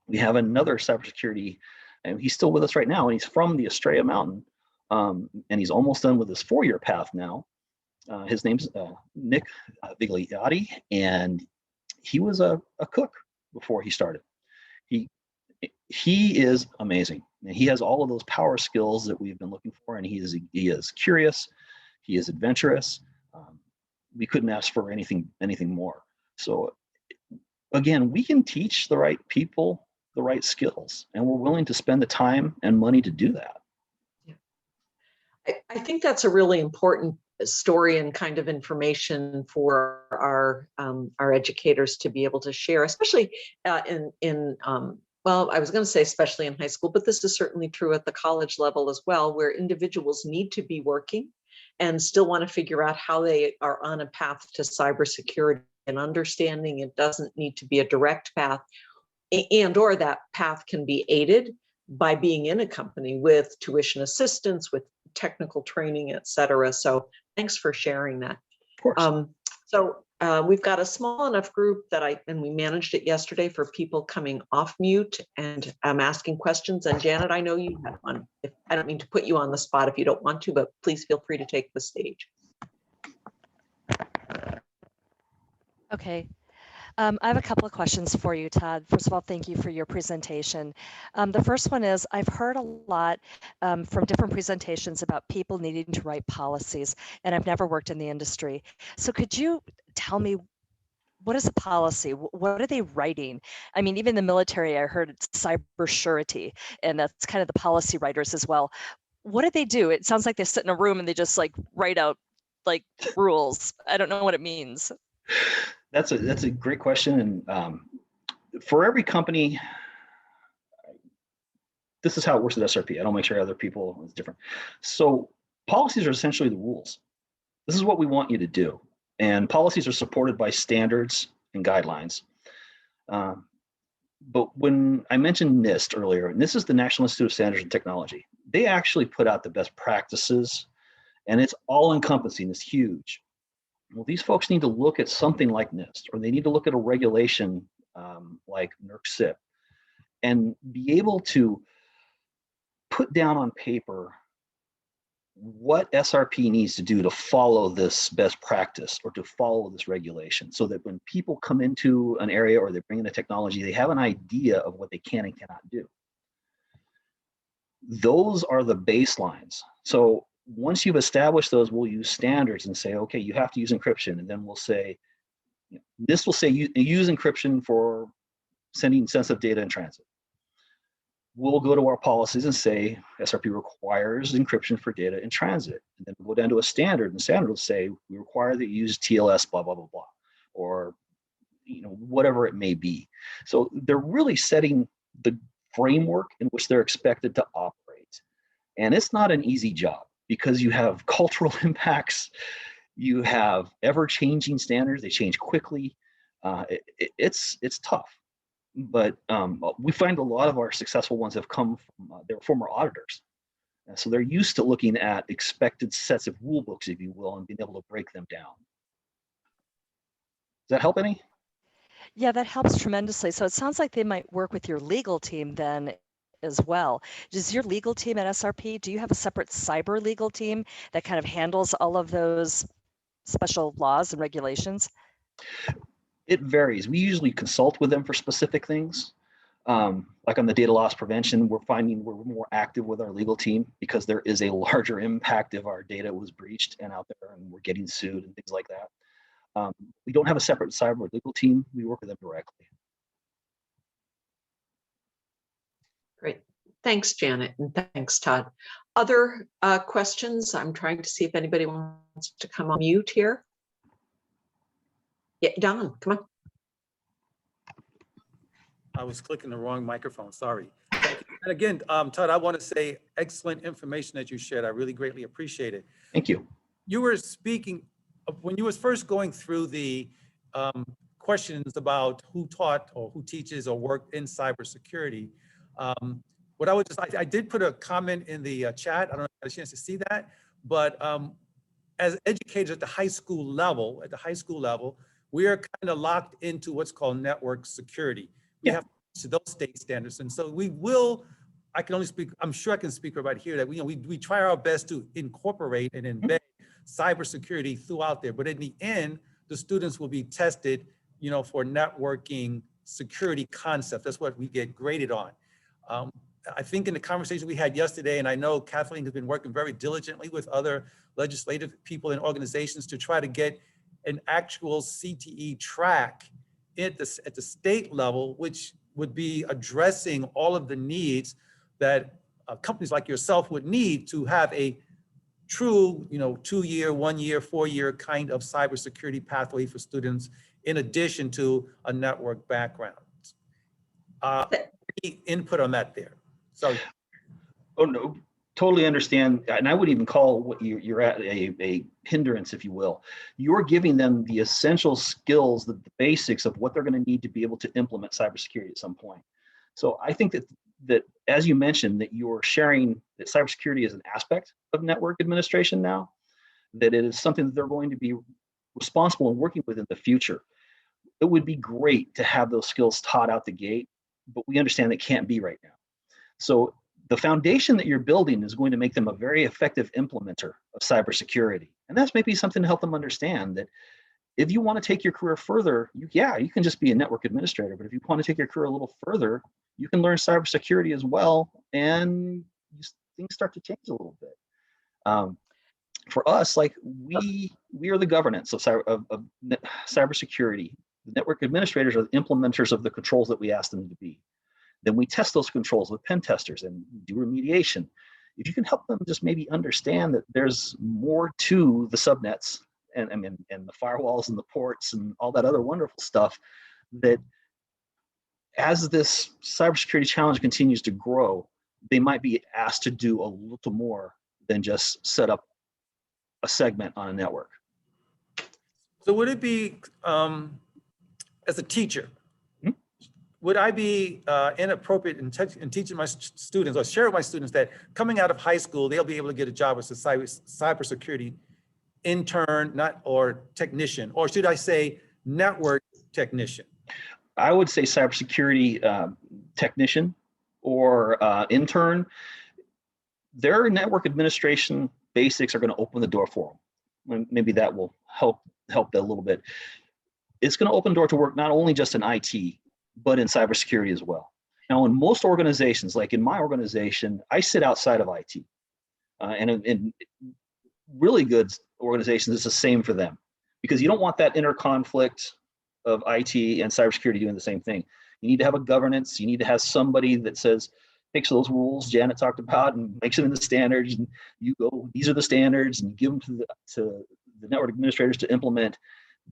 We have another cybersecurity, and he's still with us right now, and he's from the Estrella Mountain, and he's almost done with his four-year path now. His name's Nick Vigliotti, and he was a cook before he started. He is amazing. And he has all of those power skills that we've been looking for, and he is curious, he is adventurous. We couldn't ask for anything more. So again, we can teach the right people the right skills, and we're willing to spend the time and money to do that. Yeah. I think that's a really important story and kind of information for our educators to be able to share, especially well, I was going to say especially in high school, but this is certainly true at the college level as well, where individuals need to be working and still want to figure out how they are on a path to cybersecurity, and understanding it doesn't need to be a direct path, or that path can be aided by being in a company with tuition assistance, with technical training, et cetera. So thanks for sharing that. Of course. We've got a small enough group that we managed it yesterday for people coming off mute and asking questions. And Janet, I know you had one. I don't mean to put you on the spot if you don't want to, but please feel free to take the stage. Okay. I have a couple of questions for you, Todd. First of all, thank you for your presentation. The first one is, I've heard a lot from different presentations about people needing to write policies, and I've never worked in the industry. So could you tell me, what is a policy? What are they writing? I mean, even in the military, I heard it's Cybersecurity, and that's kind of the policy writers as well. What do they do? It sounds like they sit in a room and they just like write out like rules. I don't know what it means. That's a great question, and for every company, this is how it works at SRP. I don't make sure other people it's different. So policies are essentially the rules. This is what we want you to do, and policies are supported by standards and guidelines. But when I mentioned NIST earlier, and this is the National Institute of Standards and Technology, they actually put out the best practices, and it's all encompassing. It's huge. Well, these folks need to look at something like NIST, or they need to look at a regulation like NERC-CIP, and be able to put down on paper what SRP needs to do to follow this best practice or to follow this regulation, so that when people come into an area or they bring in a technology, they have an idea of what they can and cannot do. Those are the baselines. So once you've established those, we'll use standards and say, okay, you have to use encryption. And then we'll say, this will say use encryption for sending sensitive data in transit. We'll go to our policies and say, SRP requires encryption for data in transit. And then we'll go down to a standard, and the standard will say, we require that you use TLS, blah, blah, blah, blah, or whatever it may be. So they're really setting the framework in which they're expected to operate. And it's not an easy job, because you have cultural impacts, you have ever-changing standards, they change quickly. It's tough, but we find a lot of our successful ones have come from their former auditors. So they're used to looking at expected sets of rule books, if you will, and being able to break them down. Does that help any? Yeah, that helps tremendously. So it sounds like they might work with your legal team then as well. Does your legal team at SRP, do you have a separate cyber legal team that kind of handles all of those special laws and regulations? It varies. We usually consult with them for specific things. Like on the data loss prevention, we're finding we're more active with our legal team because there is a larger impact if our data was breached and out there and we're getting sued and things like that. We don't have a separate cyber legal team. We work with them directly. Thanks, Janet, and thanks, Todd. Other questions? I'm trying to see if anybody wants to come on mute here. Yeah, Don, come on. I was clicking the wrong microphone, sorry. Thank you. And again, Todd, I want to say excellent information that you shared. I really greatly appreciate it. Thank you. You were speaking, when you was first going through the questions about who taught or who teaches or worked in cybersecurity, what I would just, I did put a comment in the chat. I don't know if I had a chance to see that, but as educators at the high school level, we are kind of locked into what's called network security. We have to those state standards. And so we will, I can only speak, I'm sure I can speak right here that we try our best to incorporate and embed cybersecurity throughout there. But in the end, the students will be tested, for networking security concepts. That's what we get graded on. I think in the conversation we had yesterday, and I know Kathleen has been working very diligently with other legislative people and organizations to try to get an actual CTE track at the state level, which would be addressing all of the needs that companies like yourself would need to have a true, 2-year, 1-year, 4-year kind of cybersecurity pathway for students, in addition to a network background. Any input on that there? Sorry. Oh, no, totally understand. And I would even call what you're at a hindrance, if you will. You're giving them the essential skills, the basics of what they're going to need to be able to implement cybersecurity at some point. So I think that as you mentioned, that you're sharing that cybersecurity is an aspect of network administration now, that it is something that they're going to be responsible and working with in the future. It would be great to have those skills taught out the gate, but we understand that can't be right now. So the foundation that you're building is going to make them a very effective implementer of cybersecurity. And that's maybe something to help them understand that if you want to take your career further, you can just be a network administrator, but if you want to take your career a little further, you can learn cybersecurity as well, and things start to change a little bit. For us, like we are the governance of cybersecurity. The network administrators are the implementers of the controls that we ask them to be. Then we test those controls with pen testers and do remediation. If you can help them just maybe understand that there's more to the subnets and the firewalls and the ports and all that other wonderful stuff, that as this cybersecurity challenge continues to grow, they might be asked to do a little more than just set up a segment on a network. So would it be, as a teacher, would I be inappropriate in teaching my students or share with my students that coming out of high school, they'll be able to get a job as a cybersecurity intern, or technician, or should I say network technician? I would say cybersecurity technician or intern. Their network administration basics are going to open the door for them. Maybe that will help that a little bit. It's going to open the door to work not only just in IT, but in cybersecurity as well. Now, in most organizations, like in my organization, I sit outside of IT. And in really good organizations, it's the same for them, because you don't want that inner conflict of IT and cybersecurity doing the same thing. You need to have a governance. You need to have somebody that says, takes those rules Janet talked about and makes them into standards, and you go, these are the standards, and you give them to the network administrators to implement.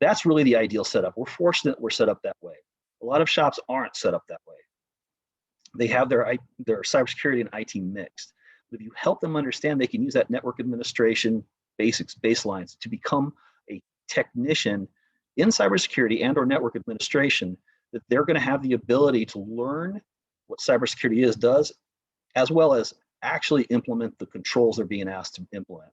That's really the ideal setup. We're fortunate we're set up that way. A lot of shops aren't set up that way. They have their cybersecurity and IT mixed. But if you help them understand, they can use that network administration baselines to become a technician in cybersecurity and or network administration, that they're going to have the ability to learn what cybersecurity does, as well as actually implement the controls they're being asked to implement.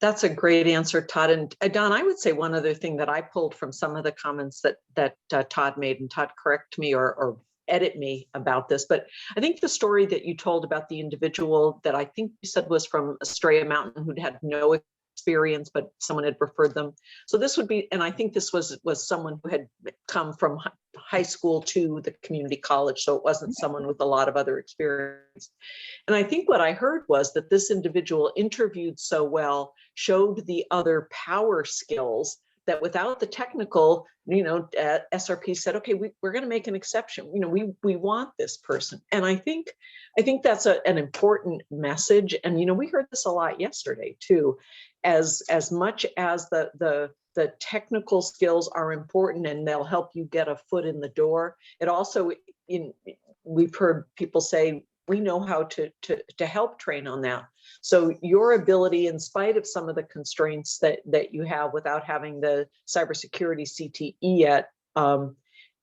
That's a great answer, Todd. And Don, I would say one other thing that I pulled from some of the comments that Todd made, and Todd, correct me or edit me about this, but I think the story that you told about the individual that I think you said was from Estrella Mountain, who'd had no experience, but someone had referred them. So this would be, and I think this was someone who had come from high school to the community college, so it wasn't someone with a lot of other experience. And I think what I heard was that this individual interviewed so well, showed the other power skills that without the technical, SRP said, okay, we're going to make an exception. We want this person. And I think that's an important message. And, we heard this a lot yesterday too, as much as the technical skills are important and they'll help you get a foot in the door. It also, we've heard people say, we know how to help train on that. So your ability, in spite of some of the constraints that you have without having the cybersecurity CTE yet,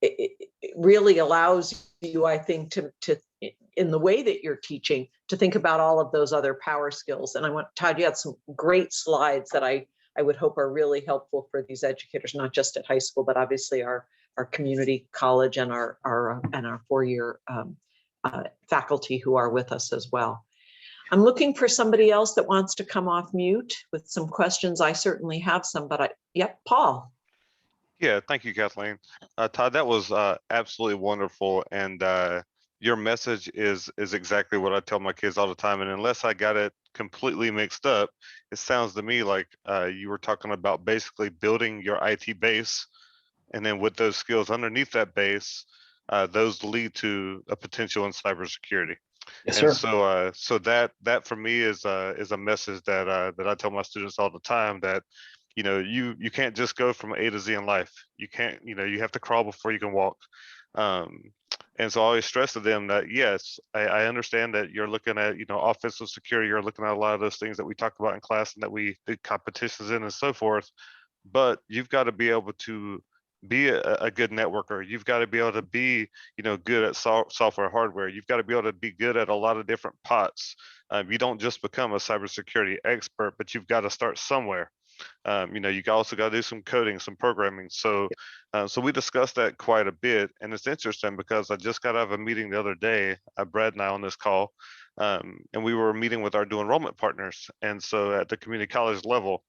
it really allows you, I think, to in the way that you're teaching, to think about all of those other power skills. And Todd, you had some great slides that I would hope are really helpful for these educators, not just at high school, but obviously our community college and our 4-year faculty who are with us as well. I'm looking for somebody else that wants to come off mute with some questions. I certainly have some, but yep, Paul. Yeah, thank you, Kathleen. Todd, that was absolutely wonderful. And your message is exactly what I tell my kids all the time. And unless I got it completely mixed up, it sounds to me like you were talking about basically building your IT base. And then with those skills underneath that base, those lead to a potential in cybersecurity. Yes, and sir. so that for me is a message that I tell my students all the time, that you can't just go from A to Z in life. You can't, you have to crawl before you can walk. And so I always stress to them that, yes, I understand that you're looking at, offensive security, you're looking at a lot of those things that we talk about in class and that we did competitions in and so forth, but you've got to be able to be a good networker. You've got to be able to be, good at software, hardware. You've got to be able to be good at a lot of different pots. You don't just become a cybersecurity expert, but you've got to start somewhere. You also got to do some coding, some programming. So we discussed that quite a bit, and it's interesting because I just got out of a meeting the other day, Brad and I on this call, and we were meeting with our dual enrollment partners, and so at the community college level.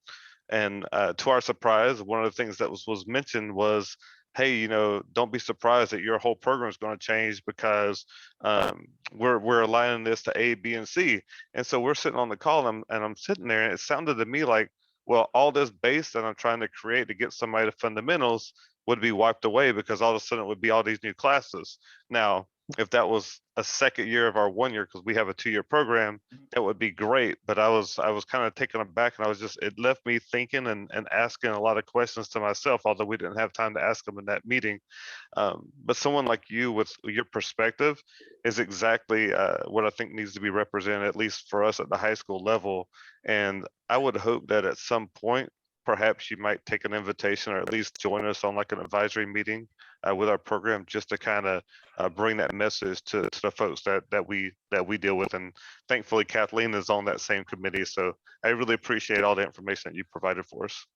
And to our surprise, one of the things that was mentioned was, hey, don't be surprised that your whole program is going to change because we're aligning this to A, B, and C. And so we're sitting on the call, and I'm sitting there, and it sounded to me like, well, all this base that I'm trying to create to get somebody to fundamentals would be wiped away because all of a sudden it would be all these new classes. Now, if that was a second year of our 1 year, because we have a 2-year program, that would be great. But I was kind of taken aback, and it left me thinking and asking a lot of questions to myself, although we didn't have time to ask them in that meeting. But someone like you with your perspective is exactly what I think needs to be represented, at least for us at the high school level. And I would hope that at some point, perhaps you might take an invitation or at least join us on like an advisory meeting with our program, just to kind of bring that message to the folks that we deal with. And thankfully, Kathleen is on that same committee. So I really appreciate all the information that you provided for us.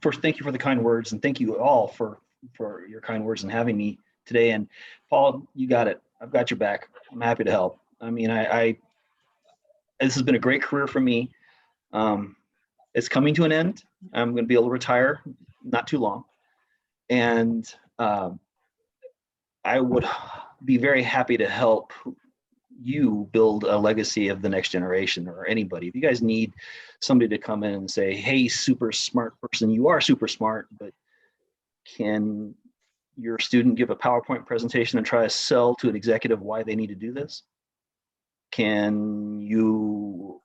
First, thank you for the kind words, and thank you all for your kind words and having me today. And Paul, you got it. I've got your back. I'm happy to help. I mean, this has been a great career for me. It's coming to an end. I'm going to be able to retire not too long. And I would be very happy to help you build a legacy of the next generation, or anybody. If you guys need somebody to come in and say, hey, super smart person, you are super smart, but can your student give a PowerPoint presentation and try to sell to an executive why they need to do this? Can you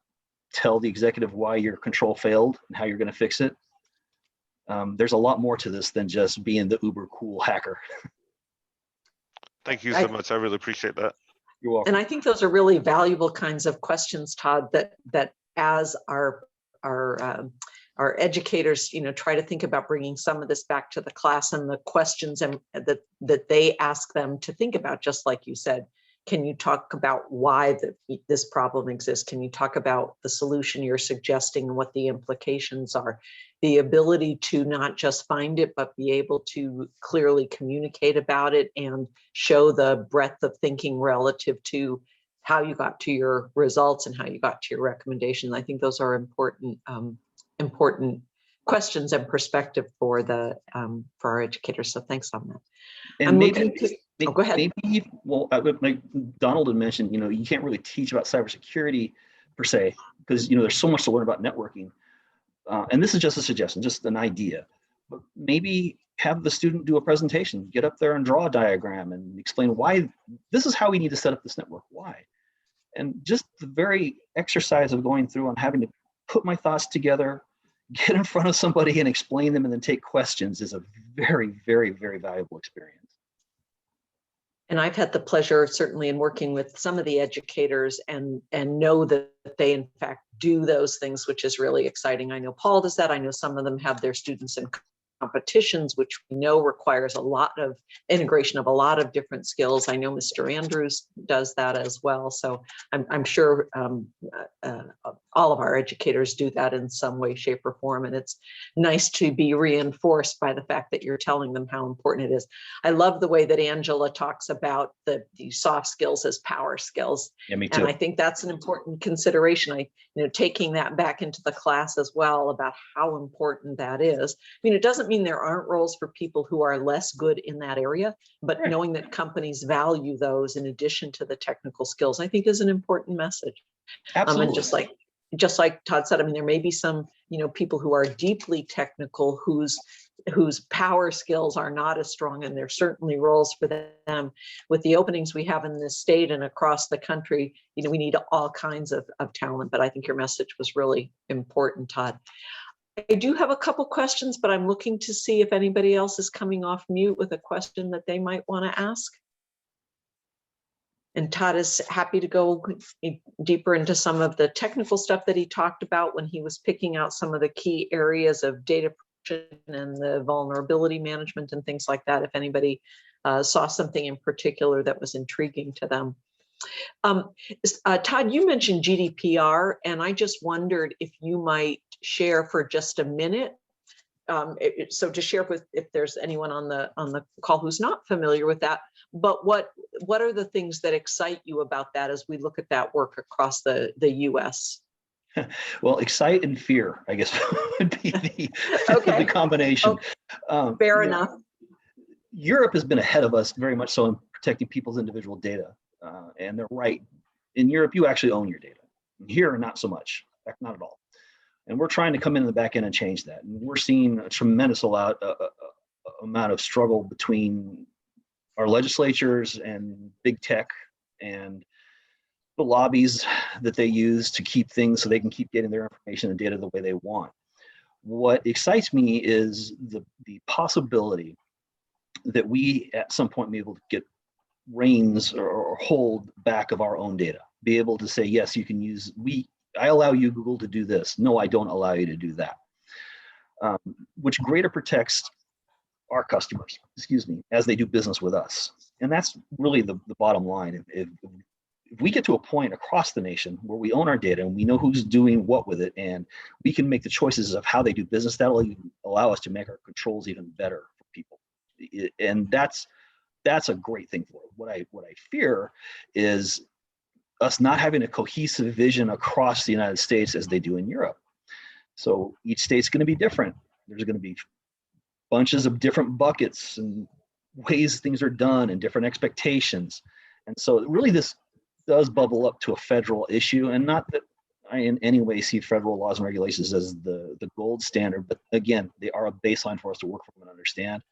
tell the executive why your control failed and how you're going to fix it? There's a lot more to this than just being the uber cool hacker. Thank you so much. I really appreciate that. You're welcome. And I think those are really valuable kinds of questions, Todd, that as our educators, try to think about bringing some of this back to the class, and the questions that they ask them to think about, just like you said. Can you talk about why this problem exists? Can you talk about the solution you're suggesting and what the implications are? The ability to not just find it, but be able to clearly communicate about it and show the breadth of thinking relative to how you got to your results and how you got to your recommendations. I think those are important questions and perspective for our educators. So thanks on that. And go ahead. Maybe, like Donald had mentioned, you can't really teach about cybersecurity per se, because there's so much to learn about networking. And this is just a suggestion, just an idea. but maybe have the student do a presentation, get up there and draw a diagram and explain why this is how we need to set up this network, why. And just the very exercise of going through and having to put my thoughts together, get in front of somebody and explain them and then take questions is a very, very, very valuable experience. And I've had the pleasure, certainly in working with some of the educators and know that they in fact do those things, which is really exciting. I know Paul does that. I know some of them have their students in competitions, which we know requires a lot of integration of a lot of different skills. I know Mr. Andrews does that as well. So I'm sure all of our educators do that in some way, shape, or form. And it's nice to be reinforced by the fact that you're telling them how important it is. I love the way that Angela talks about the soft skills as power skills. Yeah, me too. And I think that's an important consideration. Taking that back into the class as well about how important that is. It doesn't mean there aren't roles for people who are less good in that area, but Right. knowing that companies value those in addition to the technical skills, I think is an important message. Absolutely. And just like Todd said, there may be some, people who are deeply technical whose power skills are not as strong, and there's certainly roles for them. With the openings we have in this state and across the country, we need all kinds of talent, but I think your message was really important, Todd. I do have a couple questions, but I'm looking to see if anybody else is coming off mute with a question that they might want to ask. And Todd is happy to go deeper into some of the technical stuff that he talked about when he was picking out some of the key areas of data protection and the vulnerability management and things like that, if anybody saw something in particular that was intriguing to them. Todd, you mentioned GDPR, and I just wondered if you might share for just a minute. So to share with, if there's anyone on the call who's not familiar with that, but what are the things that excite you about that as we look at that work across the US? Well, excite and fear, I guess, would be Okay. the combination. Okay. Fair enough. Europe has been ahead of us very much so in protecting people's individual data. And they're right. In Europe, you actually own your data. Here, not so much, in fact, not at all. And we're trying to come in the back end and change that. And we're seeing a tremendous amount of struggle between our legislatures and big tech and the lobbies that they use to keep things so they can keep getting their information and data the way they want. What excites me is the possibility that we at some point may be able to get reins or hold back of our own data, be able to say, yes, you can use, I allow you, Google, to do this. No, I don't allow you to do that. Which greater protects our customers, as they do business with us. And that's really the bottom line. If we get to a point across the nation where we own our data and we know who's doing what with it, and we can make the choices of how they do business, that'll allow us to make our controls even better for people. And that's a great thing for it. What I fear is us not having a cohesive vision across the United States as they do in Europe. So each state's going to be different. There's going to be bunches of different buckets and ways things are done and different expectations. And so really this does bubble up to a federal issue, and not that I in any way see federal laws and regulations as the gold standard, but again, they are a baseline for us to work from and understand.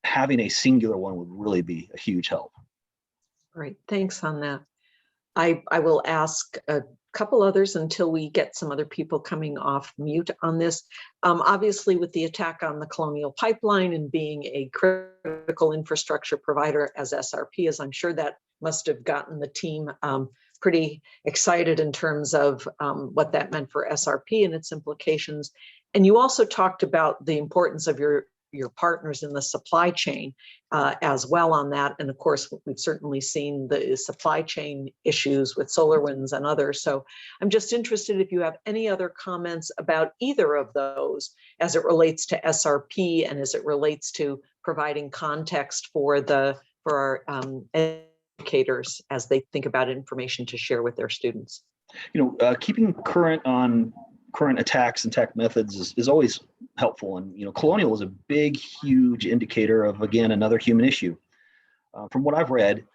Having a singular one would really be a huge help. Great, thanks on that. I will ask a couple others until we get some other people coming off mute on this. Obviously, with the attack on the Colonial Pipeline and being a critical infrastructure provider as SRP, as I'm sure that must have gotten the team pretty excited in terms of what that meant for SRP and its implications. And you also talked about the importance of your partners in the supply chain as well on that. And of course, we've certainly seen the supply chain issues with SolarWinds and others. So I'm just interested if you have any other comments about either of those as it relates to SRP and as it relates to providing context for our educators as they think about information to share with their students. Keeping current on current attacks and attack methods is always helpful. And, Colonial is a big, huge indicator of, again, another human issue. From what I've read,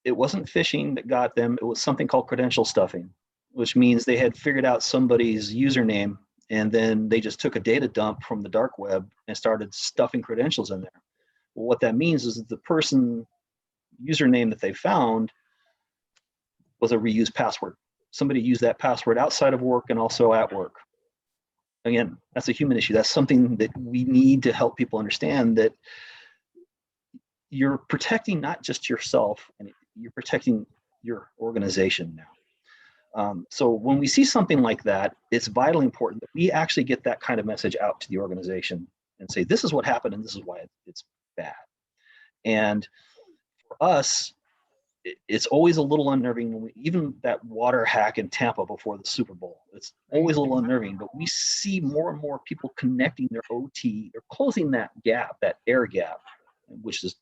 it wasn't phishing that got them. It was something called credential stuffing, which means they had figured out somebody's username and then they just took a data dump from the dark web and started stuffing credentials in there. Well, what that means is that the person username that they found was a reused password. Somebody used that password outside of work and also at work. Again, that's a human issue. That's something that we need to help people understand, that you're protecting not just yourself, and you're protecting your organization now. So when we see something like that, it's vitally important that we actually get that kind of message out to the organization and say, this is what happened and this is why it's bad. And for us, it's always a little unnerving when even that water hack in Tampa before the Super Bowl, it's always a little unnerving, but we see more and more people connecting their OT or closing that gap, that air gap, which is,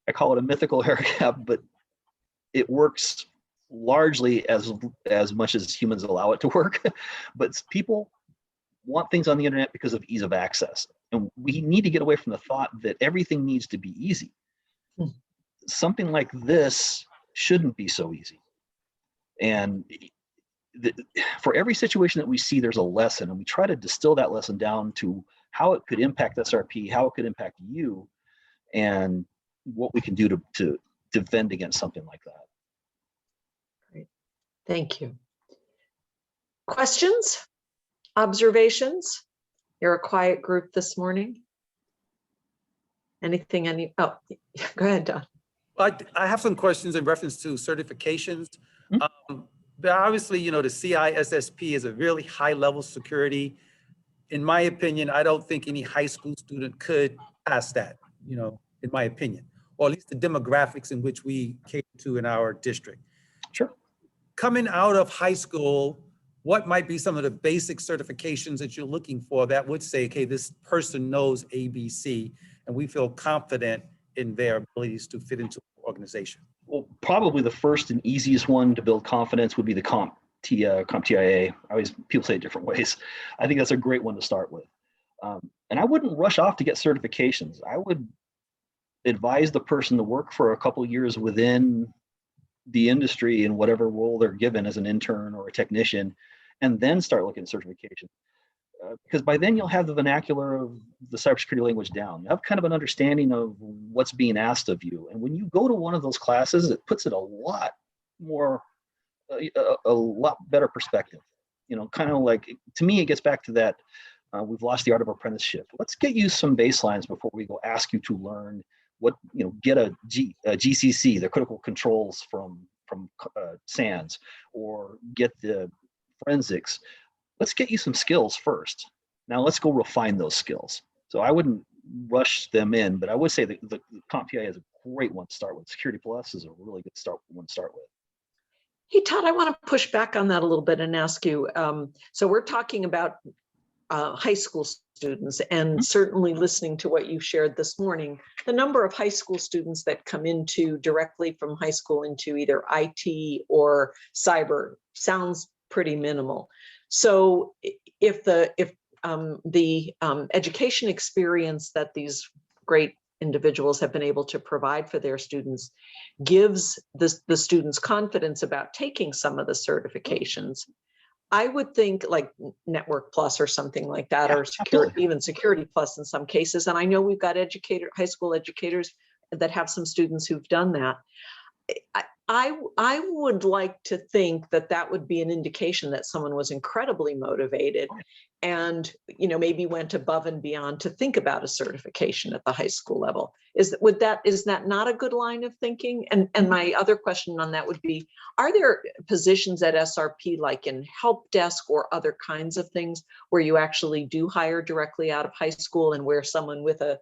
I call it a mythical air gap, but it works largely as much as humans allow it to work. But people want things on the internet because of ease of access. And we need to get away from the thought that everything needs to be easy. Something like this shouldn't be so easy. And for every situation that we see, there's a lesson, and we try to distill that lesson down to how it could impact SRP, how it could impact you, and what we can do to defend against something like that. Great. Thank you. Questions? Observations? You're a quiet group this morning. Anything? Oh, go ahead, Don. I have some questions in reference to certifications. But obviously, the CISSP is a really high level security. In my opinion, I don't think any high school student could pass that, in my opinion, or at least the demographics in which we cater to in our district. Sure. Coming out of high school, what might be some of the basic certifications that you're looking for that would say, okay, this person knows ABC, and we feel confident in their abilities to fit into the organization? Well, probably the first and easiest one to build confidence would be the CompTIA. People say it different ways. I think that's a great one to start with. And I wouldn't rush off to get certifications. I would advise the person to work for a couple years within the industry in whatever role they're given as an intern or a technician, and then start looking at certification. Because by then you'll have the vernacular of the cybersecurity language down. You have kind of an understanding of what's being asked of you. And when you go to one of those classes, it puts it a lot better perspective. Kind of like, to me, it gets back to that, we've lost the art of apprenticeship. Let's get you some baselines before we go ask you to learn get a GCC, the critical controls from SANS, or get the forensics. Let's get you some skills first. Now let's go refine those skills. So I wouldn't rush them in, but I would say that the CompTIA is a great one to start with. Security Plus is a really good one to start with. Hey, Todd, I want to push back on that a little bit and ask you, so we're talking about high school students, and certainly listening to what you shared this morning, the number of high school students that come into directly from high school into either IT or cyber sounds pretty minimal. So if the education experience that these great individuals have been able to provide for their students gives the students confidence about taking some of the certifications, I would think like Network Plus or something like that, or even Security Plus in some cases. And I know we've got high school educators that have some students who've done that. I would like to think that would be an indication that someone was incredibly motivated and maybe went above and beyond to think about a certification at the high school level. Is that not a good line of thinking? And my other question on that would be, are there positions at SRP like in help desk or other kinds of things where you actually do hire directly out of high school and where someone with a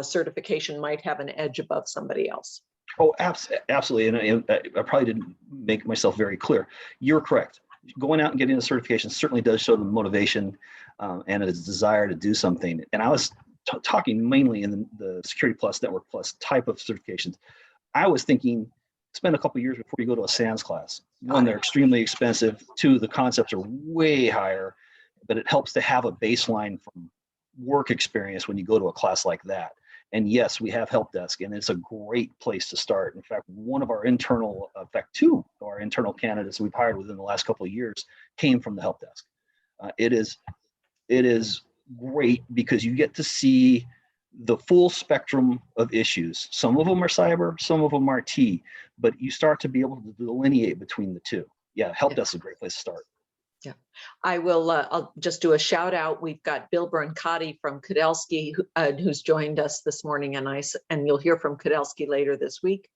certification might have an edge above somebody else? Oh, absolutely. And I probably didn't make myself very clear. You're correct. Going out and getting a certification certainly does show the motivation and a desire to do something. And I was talking mainly in the Security Plus, Network Plus type of certifications. I was thinking, spend a couple of years before you go to a SANS class. One, they're extremely expensive. Two, the concepts are way higher, but it helps to have a baseline from work experience when you go to a class like that. And yes, we have help desk, and it's a great place to start. In fact, two of our internal candidates we've hired within the last couple of years came from the help desk. It is great because you get to see the full spectrum of issues. Some of them are cyber, some of them are T, but you start to be able to delineate between the two. Yeah, help desk is a great place to start. Yeah, I will. I'll just do a shout out. We've got Bill Brancotti from Credential, who's joined us this morning, and you'll hear from Credential later this week.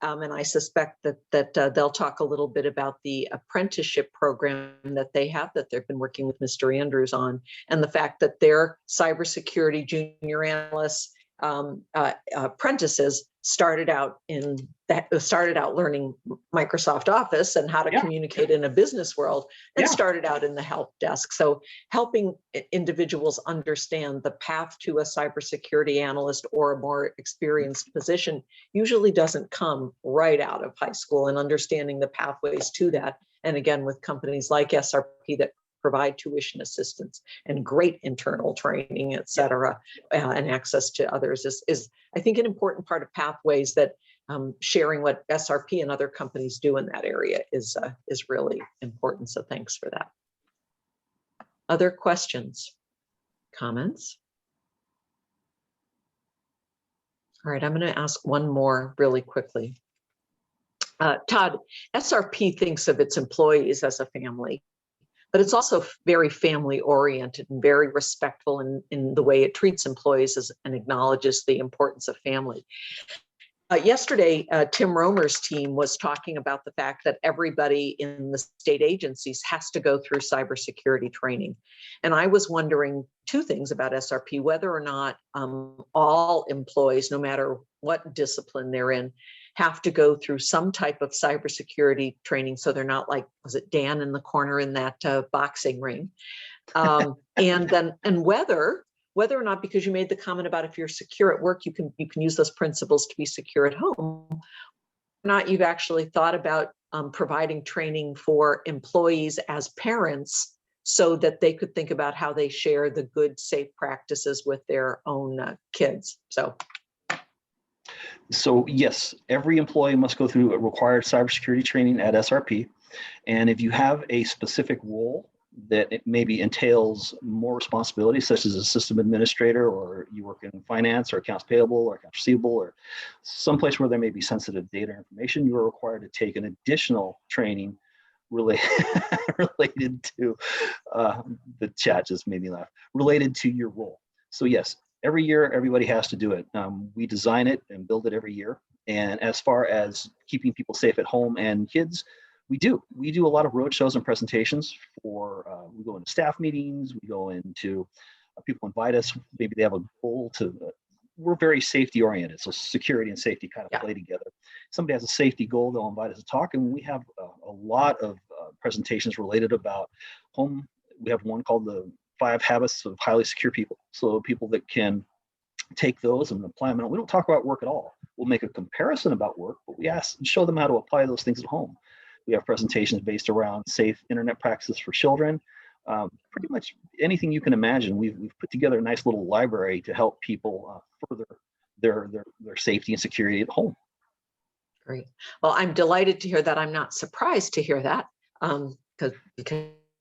And I suspect that they'll talk a little bit about the apprenticeship program that they have, that they've been working with Mr. Andrews on, and the fact that their cybersecurity junior analysts apprentices started out learning Microsoft Office and how to communicate in a business world, and started out in the help desk. So helping individuals understand the path to a cybersecurity analyst or a more experienced position usually doesn't come right out of high school, and understanding the pathways to that. And again, with companies like SRP that provide tuition assistance and great internal training, et cetera, and access to others is I think, an important part of pathways, that sharing what SRP and other companies do in that area is really important. So thanks for that. Other questions, comments? All right, I'm going to ask one more really quickly. Todd, SRP thinks of its employees as a family, but it's also very family oriented and very respectful in the way it treats employees and acknowledges the importance of family. Yesterday, Tim Romer's team was talking about the fact that everybody in the state agencies has to go through cybersecurity training. And I was wondering two things about SRP, whether or not all employees, no matter what discipline they're in, have to go through some type of cybersecurity training, so they're not like, was it Dan in the corner in that boxing ring? And whether or not, because you made the comment about if you're secure at work, you can use those principles to be secure at home, or not you've actually thought about providing training for employees as parents, so that they could think about how they share the good, safe practices with their own kids. So yes, every employee must go through a required cybersecurity training at SRP. And if you have a specific role that it maybe entails more responsibility, such as a system administrator, or you work in finance or accounts payable or accounts receivable, or someplace where there may be sensitive data or information, you are required to take an additional training related to, the chat just made me laugh, related to your role. So yes, every year, everybody has to do it. We design it and build it every year. And as far as keeping people safe at home and kids, we do a lot of roadshows and presentations for, we go into staff meetings, we go into, people invite us, maybe they have a goal to, we're very safety oriented. So security and safety kind of play together. Somebody has a safety goal, they'll invite us to talk, and we have a lot of presentations related about home. We have one called the 5 Habits of Highly Secure People. So people that can take those and apply them. We don't talk about work at all. We'll make a comparison about work, but we show them how to apply those things at home. We have presentations based around safe internet practices for children. Pretty much anything you can imagine. We've put together a nice little library to help people further their safety and security at home. Great. Well, I'm delighted to hear that. I'm not surprised to hear that, because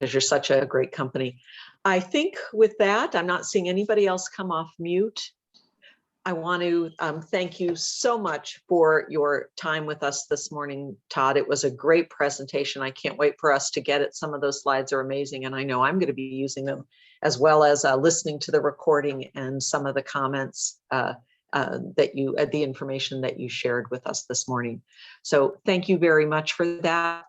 you're such a great company. I think with that, I'm not seeing anybody else come off mute. I want to thank you so much for your time with us this morning, Todd. It was a great presentation. I can't wait for us to get it. Some of those slides are amazing, and I know I'm going to be using them, as well as listening to the recording and some of the comments the information that you shared with us this morning. So thank you very much for that.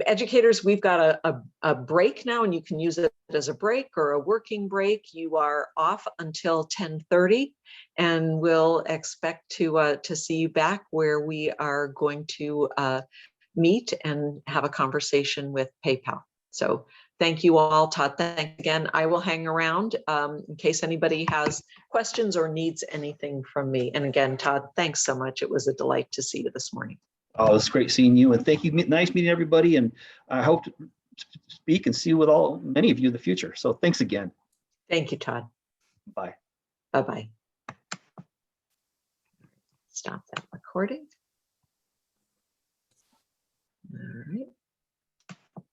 Educators, we've got a break now, and you can use it as a break or a working break. You are off until 10:30, and we'll expect to see you back, where we are going to meet and have a conversation with PayPal. So thank you all. Todd, thanks again. I will hang around in case anybody has questions or needs anything from me. And again, Todd, thanks so much. It was a delight to see you this morning. Oh, it's great seeing you, and thank you. Nice meeting everybody, and I hope to speak and see you with many of you in the future. So thanks again. Thank you, Todd. Bye. Bye-bye. Stop that recording.